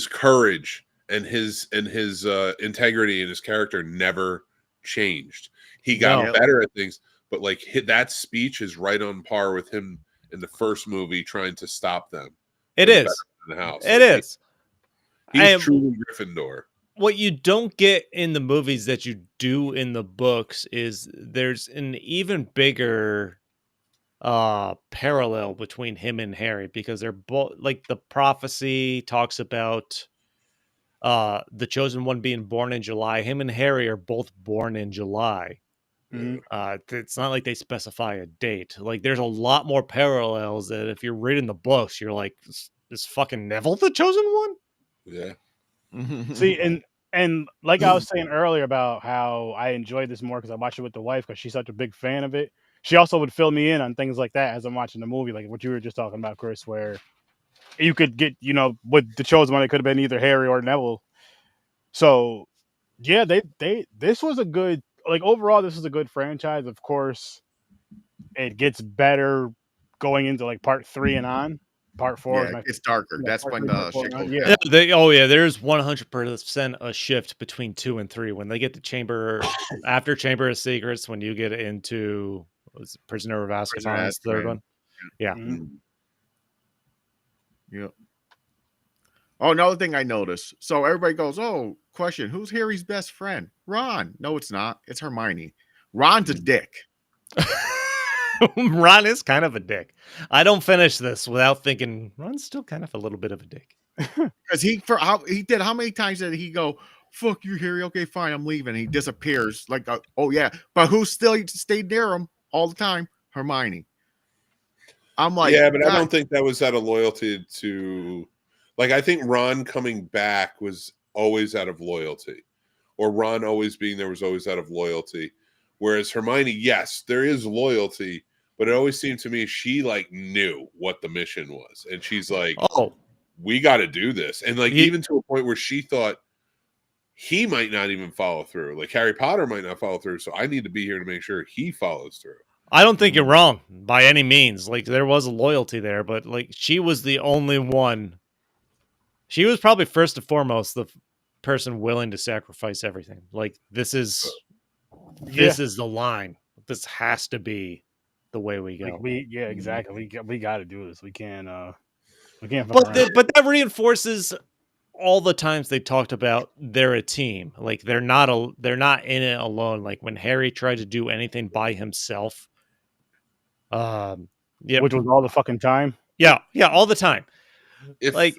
courage and his integrity and his character never changed. He got better at things, but like that speech is right on par with him in the first movie trying to stop them. It is. In the house. It is. He's truly Gryffindor. What you don't get in the movies that you do in the books is there's an even bigger parallel between him and Harry, because they're both, like, the prophecy talks about the chosen one being born in July. Him and Harry are both born in July. It's not like they specify a date. Like, there's a lot more parallels that if you're reading the books, you're like, is fucking Neville the chosen one? Yeah. See, and like I was saying earlier about how I enjoyed this more because I watched it with the wife because she's such a big fan of it. She also would fill me in on things like that as I'm watching the movie, like what you were just talking about, Chris, where you could get, with the chosen one, it could have been either Harry or Neville. So yeah, this was a good, like, overall, this is a good franchise. Of course, it gets better going into like part 3 and on. Part 4 Yeah, it's darker. That's part when 3, the part 4, shit goes yeah. down. There's 100% a shift between 2 and 3 when they get to after Chamber of Secrets, when you get into Prisoner of Prisoner of Azkaban's third Azkaban. one. Yeah. Mhm. Yeah. Oh, another thing I noticed. So everybody goes, "Oh, question: who's Harry's best friend?" Ron. No, it's not. It's Hermione. Ron's a dick. Ron is kind of a dick. I don't finish this without thinking Ron's still kind of a little bit of a dick. Because how many times did he go, "Fuck you, Harry. Okay, fine, I'm leaving." He disappears. Like, oh yeah, but who still stayed near him all the time? Hermione. I'm like, yeah, but I God, don't think that was out of loyalty to, like, I think Ron coming back was always out of loyalty, or Ron always being there was always out of loyalty. Whereas Hermione, yes, there is loyalty, but it always seemed to me she like knew what the mission was, and she's like, Oh, we got to do this, and like Ye- even to a point where she thought he might not even follow through, like Harry Potter might not follow through, so I need to be here to make sure he follows through. I don't think you're wrong by any means. Like there was a loyalty there, but like she was the only one. She was probably first and foremost the person willing to sacrifice everything. Like this is the line. This has to be the way we go. Exactly. We got to do this. We can't fuck around. But that reinforces all the times they talked about they're a team. Like they're not in it alone. Like when Harry tried to do anything by himself. Yeah, Which was all the fucking time. yeah, all the time. If I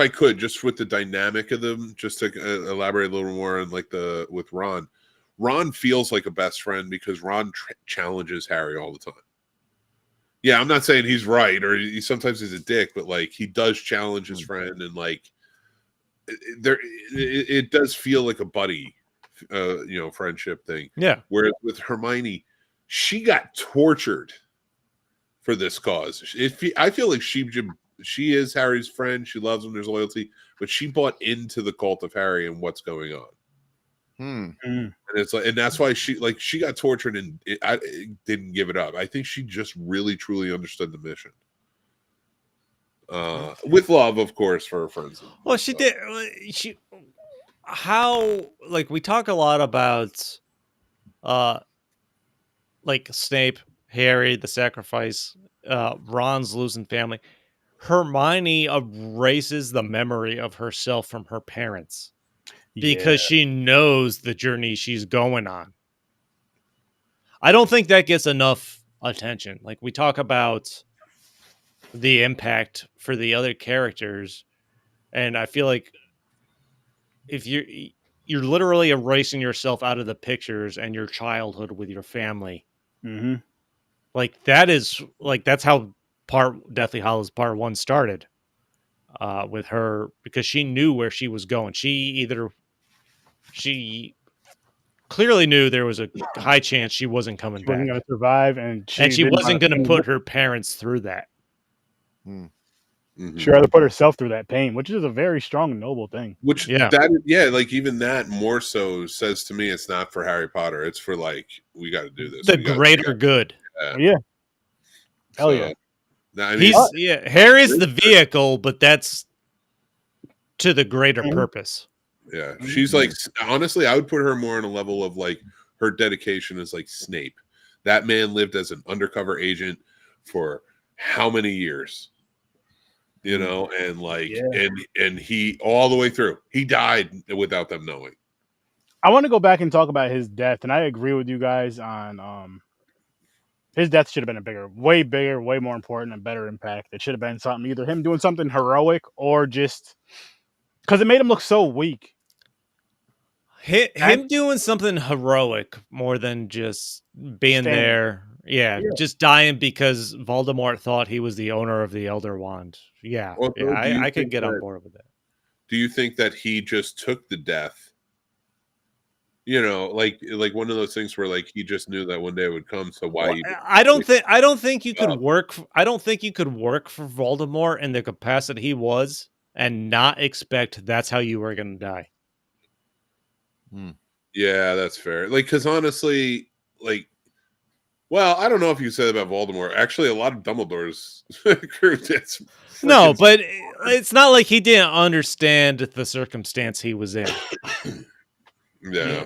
could, just with the dynamic of them, just to elaborate a little more on like with Ron feels like a best friend because Ron challenges Harry all the time. Yeah, I'm not saying he's right or sometimes he's a dick, but like he does challenge his friend, and like it does feel like a buddy, friendship thing. Yeah. Whereas with Hermione, she got tortured for this cause. I feel like she is Harry's friend. She loves him. There's loyalty, but she bought into the cult of Harry and what's going on. And it's like, and that's why she got tortured and didn't give it up. I think she just really truly understood the mission. With love, of course, for her friends. Well, she did. Like we talk a lot about, like Snape, Harry, the sacrifice, Ron's losing family. Hermione erases the memory of herself from her parents because she knows the journey she's going on. I don't think that gets enough attention. Like we talk about the impact for the other characters, and I feel like if you're literally erasing yourself out of the pictures and your childhood with your family. Like that's how Deathly Hallows Part 1 started, with her, because she knew where she was going. She clearly knew there was a high chance she wasn't coming back. Wasn't going to survive, and she wasn't going to put her parents through that. She'd rather put herself through that pain, which is a very strong and noble thing. Like even that more so says to me it's not for Harry Potter. It's for like, we got to do this. The greater good. Yeah. Hell yeah. I mean, Harry's the vehicle, but that's to the greater purpose. Yeah. She's like, honestly, I would put her more on a level of like her dedication is like Snape. That man lived as an undercover agent for how many years? And like, and he all the way through, he died without them knowing. I want to go back and talk about his death, and I agree with you guys on his death should have been way bigger, way more important, and better impact. It should have been something, either him doing something heroic or just because it made him look so weak. Him doing something heroic more than just being there. Yeah, just dying because Voldemort thought he was the owner of the Elder Wand. I could get on board with that. Do you think that he just took the death? Like one of those things where like he just knew that one day it would come. So why? I don't think you could work. I don't think you could work for Voldemort in the capacity he was and not expect that's how you were going to die. Yeah, that's fair. Like, because honestly, like, Well, I don't know if you said about Voldemort. Actually, a lot of Dumbledore's crew did. No, but it's not like he didn't understand the circumstance he was in. Yeah,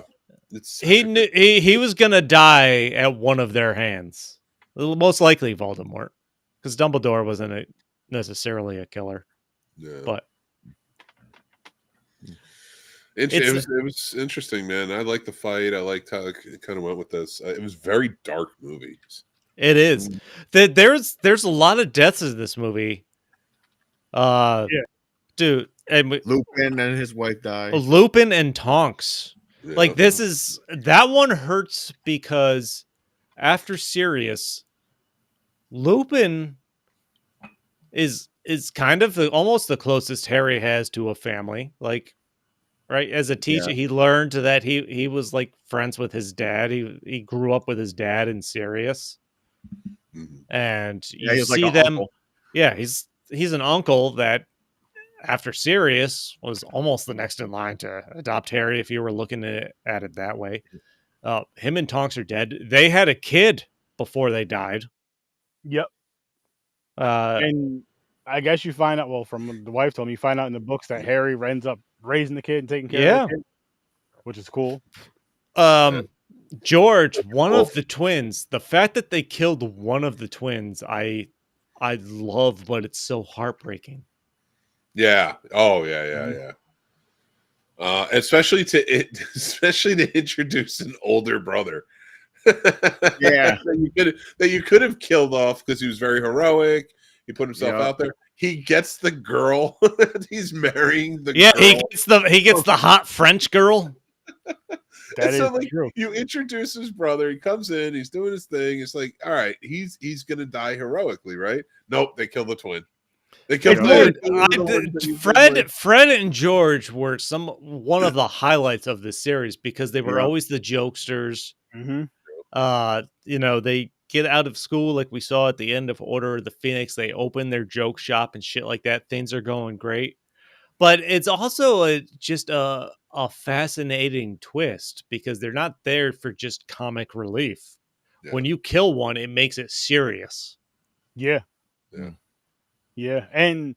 it's He knew he was gonna die at one of their hands. Most likely Voldemort, because Dumbledore wasn't necessarily a killer. Yeah. But it was interesting, man. I liked the fight. I liked how it kind of went with this. It was very dark movies. It is. There's a lot of deaths in this movie. Yeah. Dude, and Lupin and his wife died. Lupin and Tonks. Yeah. Like that one hurts because after Sirius, Lupin is kind of almost the closest Harry has to a family. Like, right, as a teacher, he learned that he was like friends with his dad. He grew up with his dad in Sirius, and you see like them. Uncle. Yeah, he's an uncle that after Sirius was almost the next in line to adopt Harry. If you were looking at it that way, him and Tonks are dead. They had a kid before they died. Yep. And I guess you find out, well, from the wife told me, you find out in the books that Harry ends up raising the kid and taking care of the kid, which is cool. George, one of the twins, the fact that they killed one of the twins, I love, but it's so heartbreaking. Yeah. Oh, yeah. Especially to introduce an older brother. Yeah. that you could have killed off because he was very heroic. He put himself out there. He gets the girl. He's marrying the girl. He gets the hot French girl. That is true. You introduce his brother. He comes in. He's doing his thing. It's like, all right, he's gonna die heroically, right? Nope, they kill the twin. They killed Fred and George were one of the highlights of this series because they were always the jokesters. Mm-hmm. They get out of school like we saw at the end of Order of the Phoenix. They open their joke shop and shit like that. Things are going great. But it's also just a fascinating twist because they're not there for just comic relief. Yeah. When you kill one, it makes it serious. Yeah. And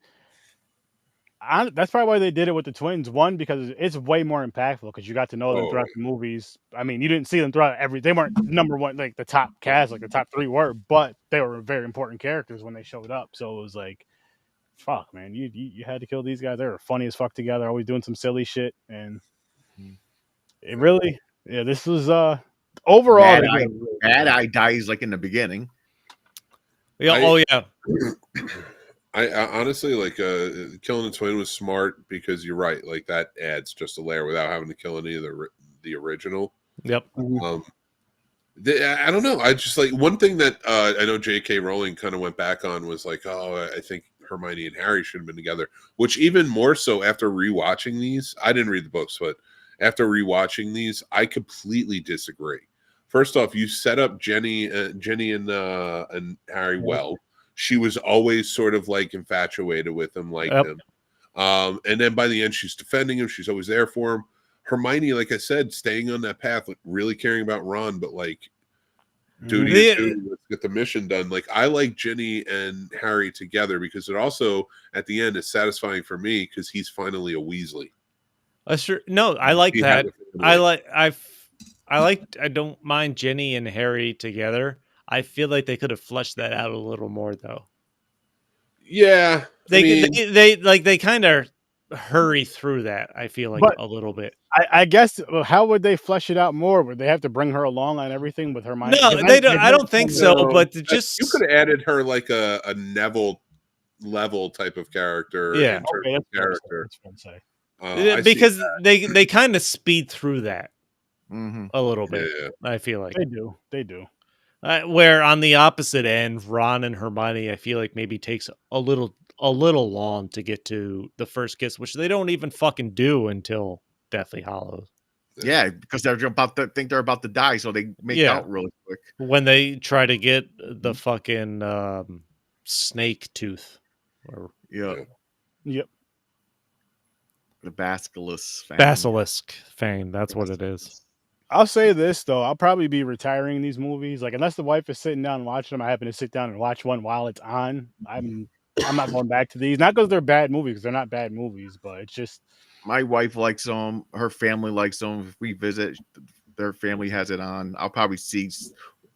that's probably why they did it with the twins. One, because it's way more impactful because you got to know them throughout the movies. I mean, you didn't see them throughout they weren't number one, like the top cast, like the top three were, but they were very important characters when they showed up. So it was like, fuck, man, you had to kill these guys. They were funny as fuck together, always doing some silly shit, and it really, this was overall. Bad Eye dies like in the beginning. I honestly like killing the twin was smart because you're right. Like that adds just a layer without having to kill any of the original. Yep. I don't know. I just like one thing that I know J.K. Rowling kind of went back on was like, oh, I think Hermione and Harry should have been together. Which even more so after rewatching these, I didn't read the books, but after rewatching these, I completely disagree. First off, you set up Jenny and Harry well. She was always sort of like infatuated with him, liked him. And then by the end, she's defending him. She's always there for him. Hermione, like I said, staying on that path, like really caring about Ron, but like duty is duty. Let's get the mission done. Like I like Ginny and Harry together because it also at the end is satisfying for me because he's finally a Weasley. No, I like that. I don't mind Ginny and Harry together. I feel like they could have fleshed that out a little more, though. Yeah, they kind of hurry through that. I feel like a little bit. I guess how would they flesh it out more? Would they have to bring her along on everything with Hermione? No, they don't. I don't think so. But you could have added her like a Neville level type of character. Yeah, that's character. Because they kind of speed through that a little bit. Yeah. I feel like they do. Where on the opposite end, Ron and Hermione, I feel like maybe takes a little long to get to the first kiss, which they don't even fucking do until Deathly Hallows. Yeah, because they're about to think they're about to die, so they make out really quick. When they try to get the fucking snake tooth. Yep. The basilisk fang. That's what it is. I'll say this though, I'll probably be retiring these movies. Like unless the wife is sitting down and watching them, I happen to sit down and watch one while it's on. I'm not going back to these. Not because they're bad movies, because they're not bad movies, but it's just My wife likes them. Her family likes them. If we visit, their family has it on. I'll probably see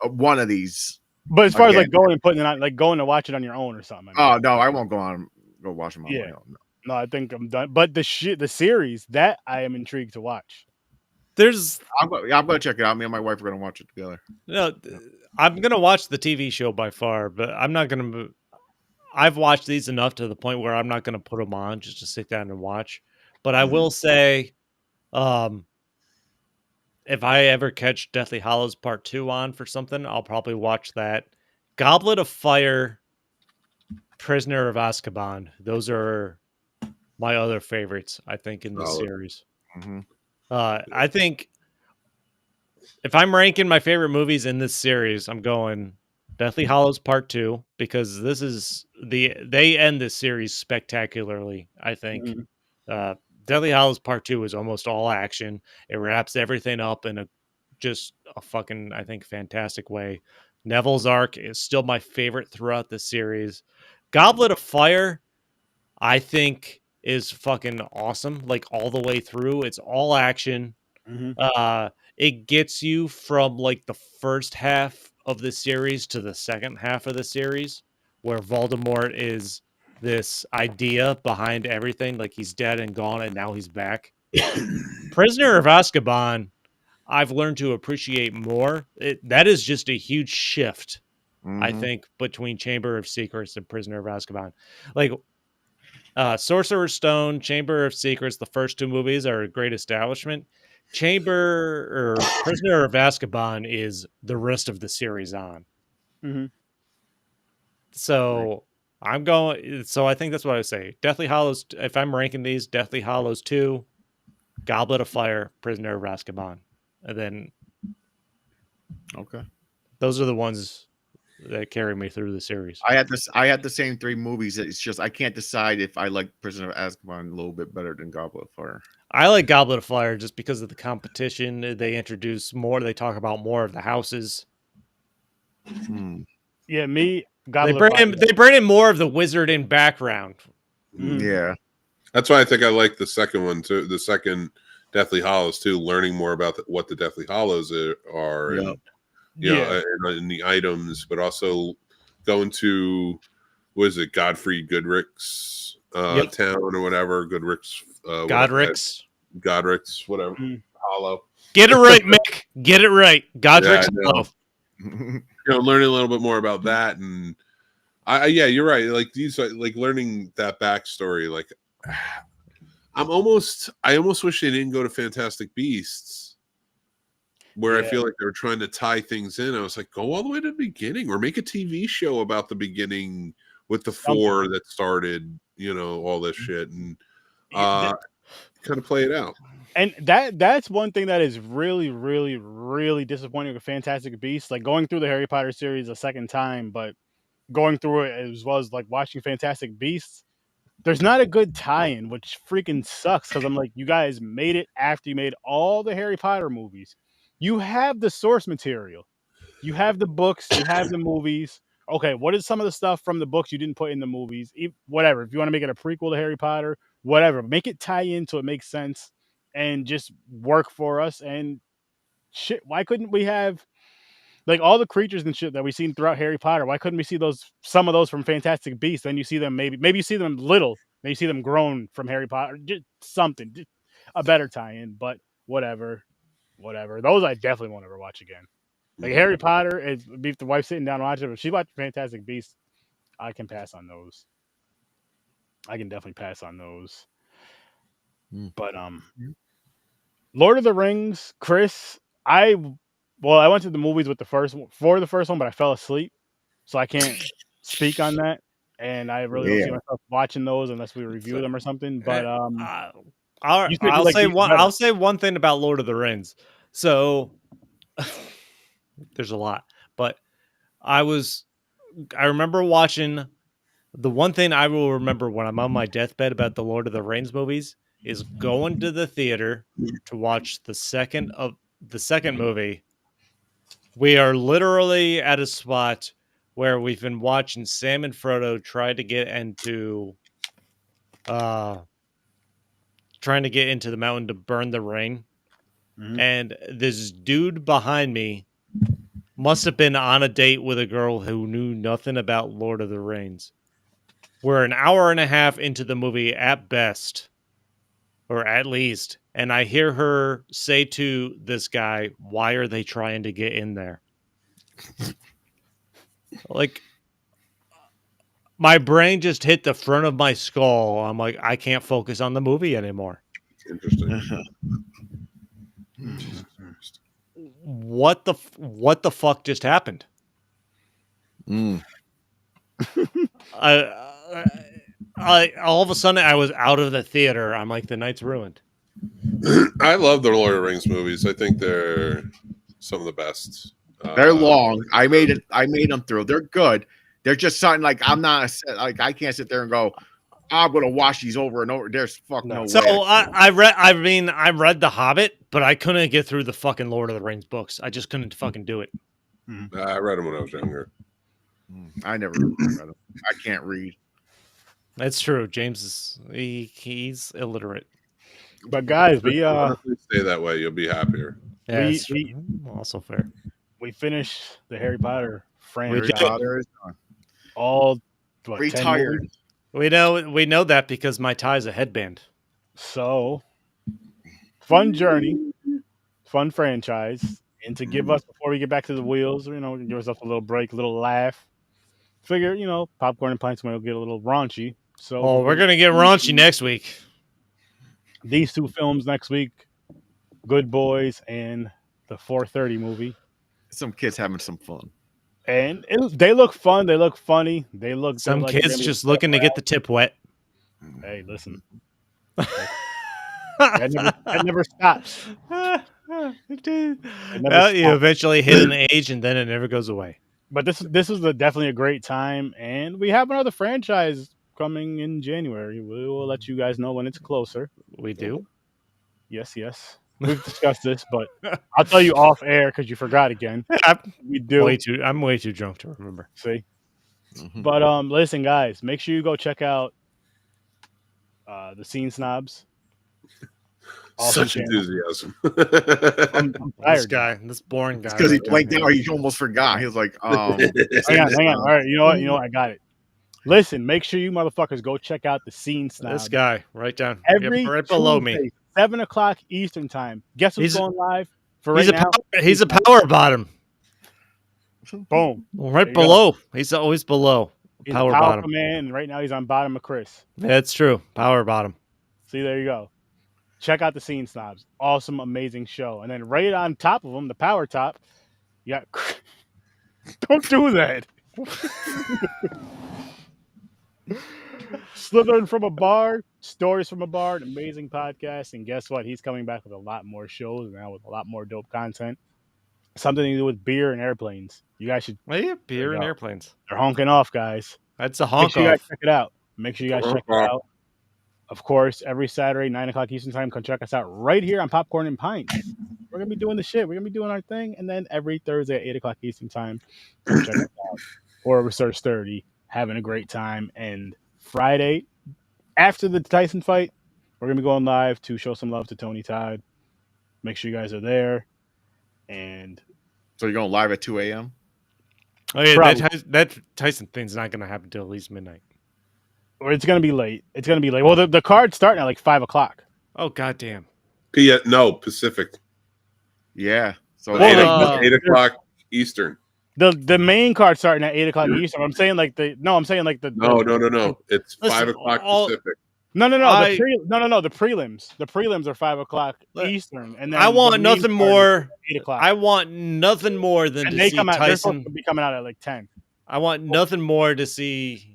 one of these. But as far as again. like going and putting it on, like going to watch it on your own or something. I mean, Oh no, I won't go watch them on Yeah. my own. No. no, I think I'm done. But the series that I am intrigued to watch. There's I'm gonna check it out. Me and my wife are gonna watch it together. no, I'm gonna watch the TV show by far, but I'm not gonna. I've watched these enough to the point where I'm not gonna put them on just to sit down and watch. But I will say, if I ever catch Deathly Hallows Part 2 on for something, I'll probably watch that. Goblet of Fire, Prisoner of Azkaban. Those are my other favorites, I think, in this series. Mm-hmm. I think if I'm ranking my favorite movies in this series, I'm going Deathly Hallows Part 2 because this is they end this series spectacularly, I think. Mhm. Deathly Hallows Part 2 is almost all action. It wraps everything up in just a fucking, I think, fantastic way. Neville's arc is still my favorite throughout the series. Goblet of Fire, I think, is fucking awesome. Like all the way through. It's all action. Mhm. It gets you from like the first half of the series to the second half of the series, where Voldemort is this idea behind everything, like he's dead and gone and now he's back. Prisoner of Azkaban, I've learned to appreciate more. That is just a huge shift, I think, between Chamber of Secrets and Prisoner of Azkaban. Like Sorcerer's Stone, Chamber of Secrets, the first two movies are a great establishment. Prisoner of Azkaban is the rest of the series on. Mhm. So I'm going. So I think that's what I would say. Deathly Hallows. If I'm ranking these, Deathly Hallows 2, Goblet of Fire, Prisoner of Azkaban, and then Okay. those are the ones that carry me through the series. I had the same three movies. It's just I can't decide if I like Prisoner of Azkaban a little bit better than Goblet of Fire. I like Goblet of Fire just because of the competition. They introduce more. They talk about more of the houses. Yeah, me. They bring in more of the wizard in background. Yeah, that's why I think I like the second one too. The second Deathly Hallows too. Learning more about what the Deathly Hallows are, and you know, and the items, but also going to Godfrey Goodrick's town or whatever. Goodrick's Godric's, whatever. Hollow. Get it right, Mick. Get it right. Godric's Hollow. You know, learning a little bit more about that, and yeah, you're right. Like these, like learning that backstory. Like, I almost wish they didn't go to Fantastic Beasts, where I feel like they were trying to tie things in. I was like, go all the way to the beginning, or make a TV show about the beginning with the four that started, you know, all this shit, and kind of play it out. And that's one thing that is really, really, really disappointing with Fantastic Beasts. Like going through the Harry Potter series a second time, but going through it as well as like watching Fantastic Beasts, there's not a good tie-in, which freaking sucks because I'm like, you guys made it after you made all the Harry Potter movies. You have the source material. You have the books, you have the movies. Okay, what is some of the stuff from the books you didn't put in the movies? Whatever. If you want to make it a prequel to Harry Potter, whatever. Make it tie in so it makes sense and just work for us. And shit, why couldn't we have like all the creatures and shit that we've seen throughout Harry Potter? Why couldn't we see some of those from Fantastic Beasts? Then you see them maybe you see them little, then you see them grown from Harry Potter. Just something, just a better tie-in. But whatever. Those I definitely won't ever watch again. Like Harry Potter, if the wife sitting down watching it, if she watched Fantastic Beasts, I can pass on those. I can definitely pass on those. But Lord of the Rings, Chris, I went to the movies with the first one, but I fell asleep, so I can't speak on that. And I really don't see myself watching those unless we review them or something. But I'll say one thing about Lord of the Rings. So there's a lot, but I remember watching the one thing I will remember when I'm on my deathbed about the Lord of the Rings movies is going to the theater to watch the second of the second movie, we are literally at a spot where we've been watching Sam and Frodo trying to get into the mountain to burn the ring. Mhm. And this dude behind me must have been on a date with a girl who knew nothing about Lord of the Rings. We're an hour and a half into the movie at best, or at least, and I hear her say to this guy, "Why are they trying to get in there?" Like, my brain just hit the front of my skull. I'm like, I can't focus on the movie anymore. Interesting. What the fuck just happened? I all of a sudden I was out of the theater. I'm like, the night's ruined. I love the Lord of the Rings movies. I think they're some of the best. They're long. I made them through. They're good. They're just something like I can't sit there and go, I'm gonna watch these over and over. There's no So way. I read The Hobbit, but I couldn't get through the fucking Lord of the Rings books. I just couldn't fucking do it. I read them when I was younger. I never read them. I can't read. That's true. James is he's illiterate. But guys, we stay that way, you'll be happier. Yeah, we also fair. We finished the Harry Potter franchise. All what, retired. We know that because my tie's a headband. So fun journey, fun franchise, and to give us before we get back to the wheels, give ourselves a little break, a little laugh. Figure, Popcorn and Pints will get a little raunchy. So we're gonna get raunchy next week. These two films next week, Good Boys and the 4:30 movie. Some kids having some fun. And they look fun. They look funny. They look. Some kids just looking to get the tip wet. Hey, listen. that never stops. You eventually hit an age, and then it never goes away. But this is definitely a great time, and we have another franchise coming in January. We will let you guys know when it's closer. We do. Yes. We've discussed this, but I'll tell you off air because you forgot again. We do. I'm way too drunk to remember. See, but listen, guys, make sure you go check out the Scene Snobs. Such enthusiasm. I'm tired. This boring guy. Because he blanked out, or he almost forgot. He was like, hang on. All right, you know what? I got it. Listen, make sure you motherfuckers go check out the Scene Snobs. This guy, right down, right below me. 7:00 Eastern time. Guess who's going live for right now? He's a power bottom. Boom. Right below. He's always below. He's power a bottom. Man, and right now he's on bottom of Chris. That's true. Power bottom. See, there you go. Check out the Scene Snobs. Awesome, amazing show. And then right on top of them, the power top, you got... Don't do that. Slytherin from a Bar, Stories from a Bar, an amazing podcast. And guess what? He's coming back with a lot more shows now with a lot more dope content. Something to do with beer and airplanes. You guys should... beer and airplanes. They're honking off, guys. That's a honk Make sure you off. guys check it out. Make sure you guys check it out. Of course, every Saturday, 9:00 Eastern time, come check us out right here on Popcorn and Pints. We're going to be doing the shit. We're going to be doing our thing. And then every Thursday at 8:00 Eastern time, come check us out. Or Research 30, having a great time. And Friday, after the Tyson fight, we're going to be going live to show some love to Tony Todd. Make sure you guys are there. And so you're going live at 2 a.m.? Oh, yeah, that Tyson thing's not going to happen until at least midnight. Or it's going to be late. Well, the card's starting at like 5:00. Oh, goddamn. Yeah, no, Pacific. Yeah. So 8:00 Eastern. The main card starting at 8:00 Eastern. I'm saying like the. No. It's Listen, 5:00 Pacific. No. The prelims. The prelims are 5:00 Eastern, and then I want nothing more. 8:00. I want nothing more than to see Tyson. They're supposed to be coming out at like 10. I want nothing more to see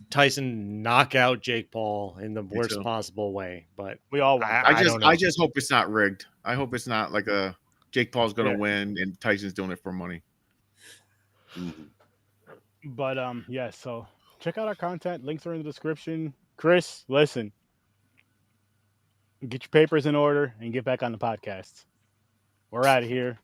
Tyson knock out Jake Paul in the worst possible way. But we all want. I just hope it's not rigged. I hope it's not like a Jake Paul's going to win and Tyson's doing it for money. But yeah. So check out our content. Links are in the description. Chris, listen. Get your papers in order and get back on the podcast. We're out of here.